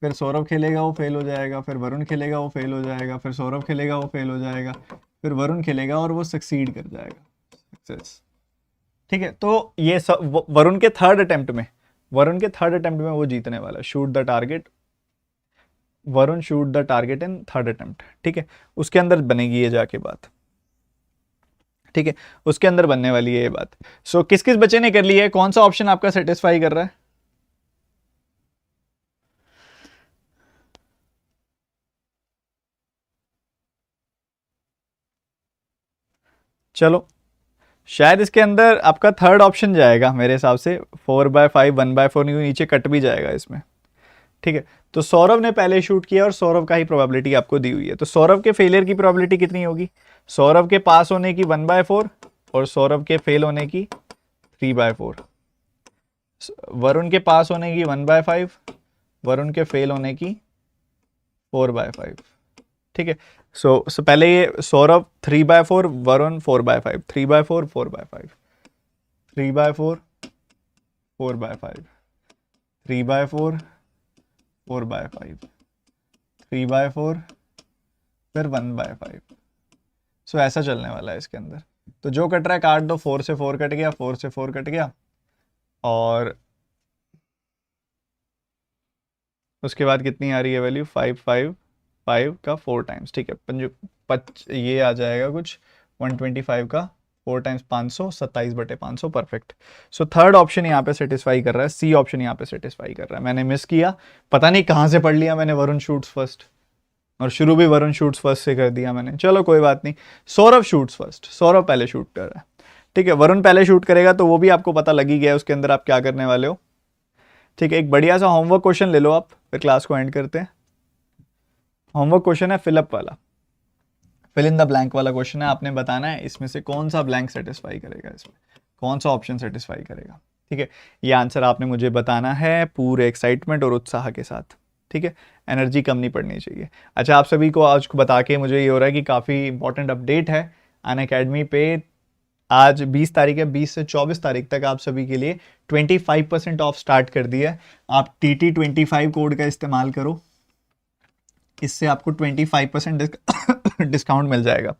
फिर सौरभ खेलेगा, वो फेल हो जाएगा, फिर वरुण खेलेगा, वो फेल हो जाएगा, फिर सौरभ खेलेगा, वो फेल हो जाएगा, फिर वरुण खेलेगा और वो सक्सीड कर जाएगा, सक्सेस। ठीक है, तो ये वरुण के थर्ड अटेम्प्ट में, वरुण के थर्ड अटेम्प्ट में वो जीतने वाला है। Shoot the target, Varun shoot the target in third attempt. ठीक है, उसके अंदर बनेगी ये जाके बात। ठीक है, उसके अंदर बनने वाली है ये बात। सो किस किस बच्चे ने कर लिया है? कौन सा ऑप्शन आपका सेटिस्फाई कर रहा है? चलो, शायद इसके अंदर आपका थर्ड ऑप्शन जाएगा मेरे हिसाब से। 4/5 1/4 नीचे कट भी जाएगा इसमें। ठीक है, तो सौरभ ने पहले शूट किया और सौरभ का ही प्रोबेबिलिटी आपको दी हुई है, तो सौरभ के फेलियर की प्रोबेबिलिटी कितनी होगी? सौरभ के पास होने की 1/4 और सौरभ के फेल होने की 3/4। वरुण के पास होने की 1/5, वरुण के फेल होने की 4/5। ठीक है, सो पहले ये सौरभ 3/4, वरुण 4/5, 3/4, 4/5, 3/4, 4/5, 3/4, 4/5, 3/4, फिर 1/5। सो ऐसा चलने वाला है इसके अंदर। तो जो कट रहा है काट दो, 4 से 4 कट गया, 4 से 4 कट गया, और उसके बाद कितनी आ रही है वैल्यू, 5 5 5 का 4 टाइम्स। ठीक है, ये आ जाएगा कुछ 125 का 4 times 500, 27/500, perfect. So third option यहाँ पे सेटिस्फाई कर रहा है, सी ऑप्शन यहाँ पे सेटिस्फाई कर रहा है। मैंने मिस किया, पता नहीं कहाँ से पढ़ लिया मैंने वरुण शूट्स फर्स्ट, और शुरू भी वरुण शूट्स फर्स्ट से कर दिया मैंने। चलो कोई बात नहीं, सौरभ शूट्स फर्स्ट, सौरभ पहले शूट कर रहा है। ठीक है, वरुण पहले शूट करेगा तो वो भी आपको पता लग ही गया उसके अंदर आप क्या करने वाले हो। ठीक है, एक बढ़िया सा होमवर्क क्वेश्चन ले लो आप, फिर क्लास को एंड करते हैं। होमवर्क क्वेश्चन है फिलअप वाला, फिल इन द ब्लैंक वाला क्वेश्चन है। आपने बताना है इसमें से कौन सा ब्लैंक सेटिस्फाई करेगा, इसमें कौन सा ऑप्शन सेटिस्फाई करेगा। ठीक है, ये आंसर आपने मुझे बताना है पूरे एक्साइटमेंट और उत्साह के साथ। ठीक है, एनर्जी कम नहीं पड़नी चाहिए। अच्छा, आप सभी को आज को बता के मुझे ये हो रहा है कि काफ़ी इंपॉर्टेंट अपडेट है अनअकैडमी पे। आज 20 तारीख है, 20 से 24 तारीख तक आप सभी के लिए 25% ऑफ स्टार्ट कर दिया है। आप TT25 कोड का इस्तेमाल करो, इससे आपको 25% डिस्काउंट मिल जाएगा।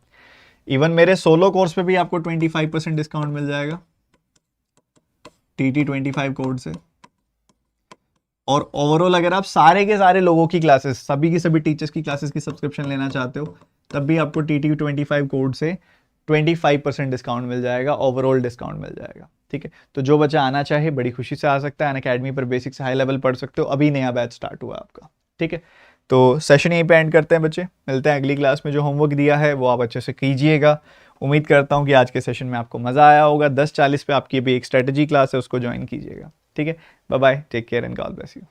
इवन मेरे सोलो कोर्स पे भी आपको 25% डिस्काउंट मिल जाएगा TT25 कोड से। और ओवरऑल अगर आप सारे के सारे लोगों की क्लासेस, सभी की सभी टीचर्स की क्लासेस की सब्सक्रिप्शन लेना चाहते हो, तब भी आपको TT25 कोड से 25% डिस्काउंट मिल जाएगा, ओवरऑल डिस्काउंट मिल जाएगा। ठीक है, तो जो बच्चा आना चाहे बड़ी खुशी से आ सकता है। अनअकैडमी पर बेसिक से हाई लेवल पढ़ सकते हो, अभी नया बैच स्टार्ट हुआ आपका। ठीक है, तो सेशन यहीं पे एंड करते हैं बच्चे, मिलते हैं अगली क्लास में। जो होमवर्क दिया है वो आप अच्छे से कीजिएगा। उम्मीद करता हूँ कि आज के सेशन में आपको मज़ा आया होगा। 10:40 पे आपकी भी एक स्ट्रेटजी क्लास है, उसको ज्वाइन कीजिएगा। ठीक है, bye bye, take care and God bless you.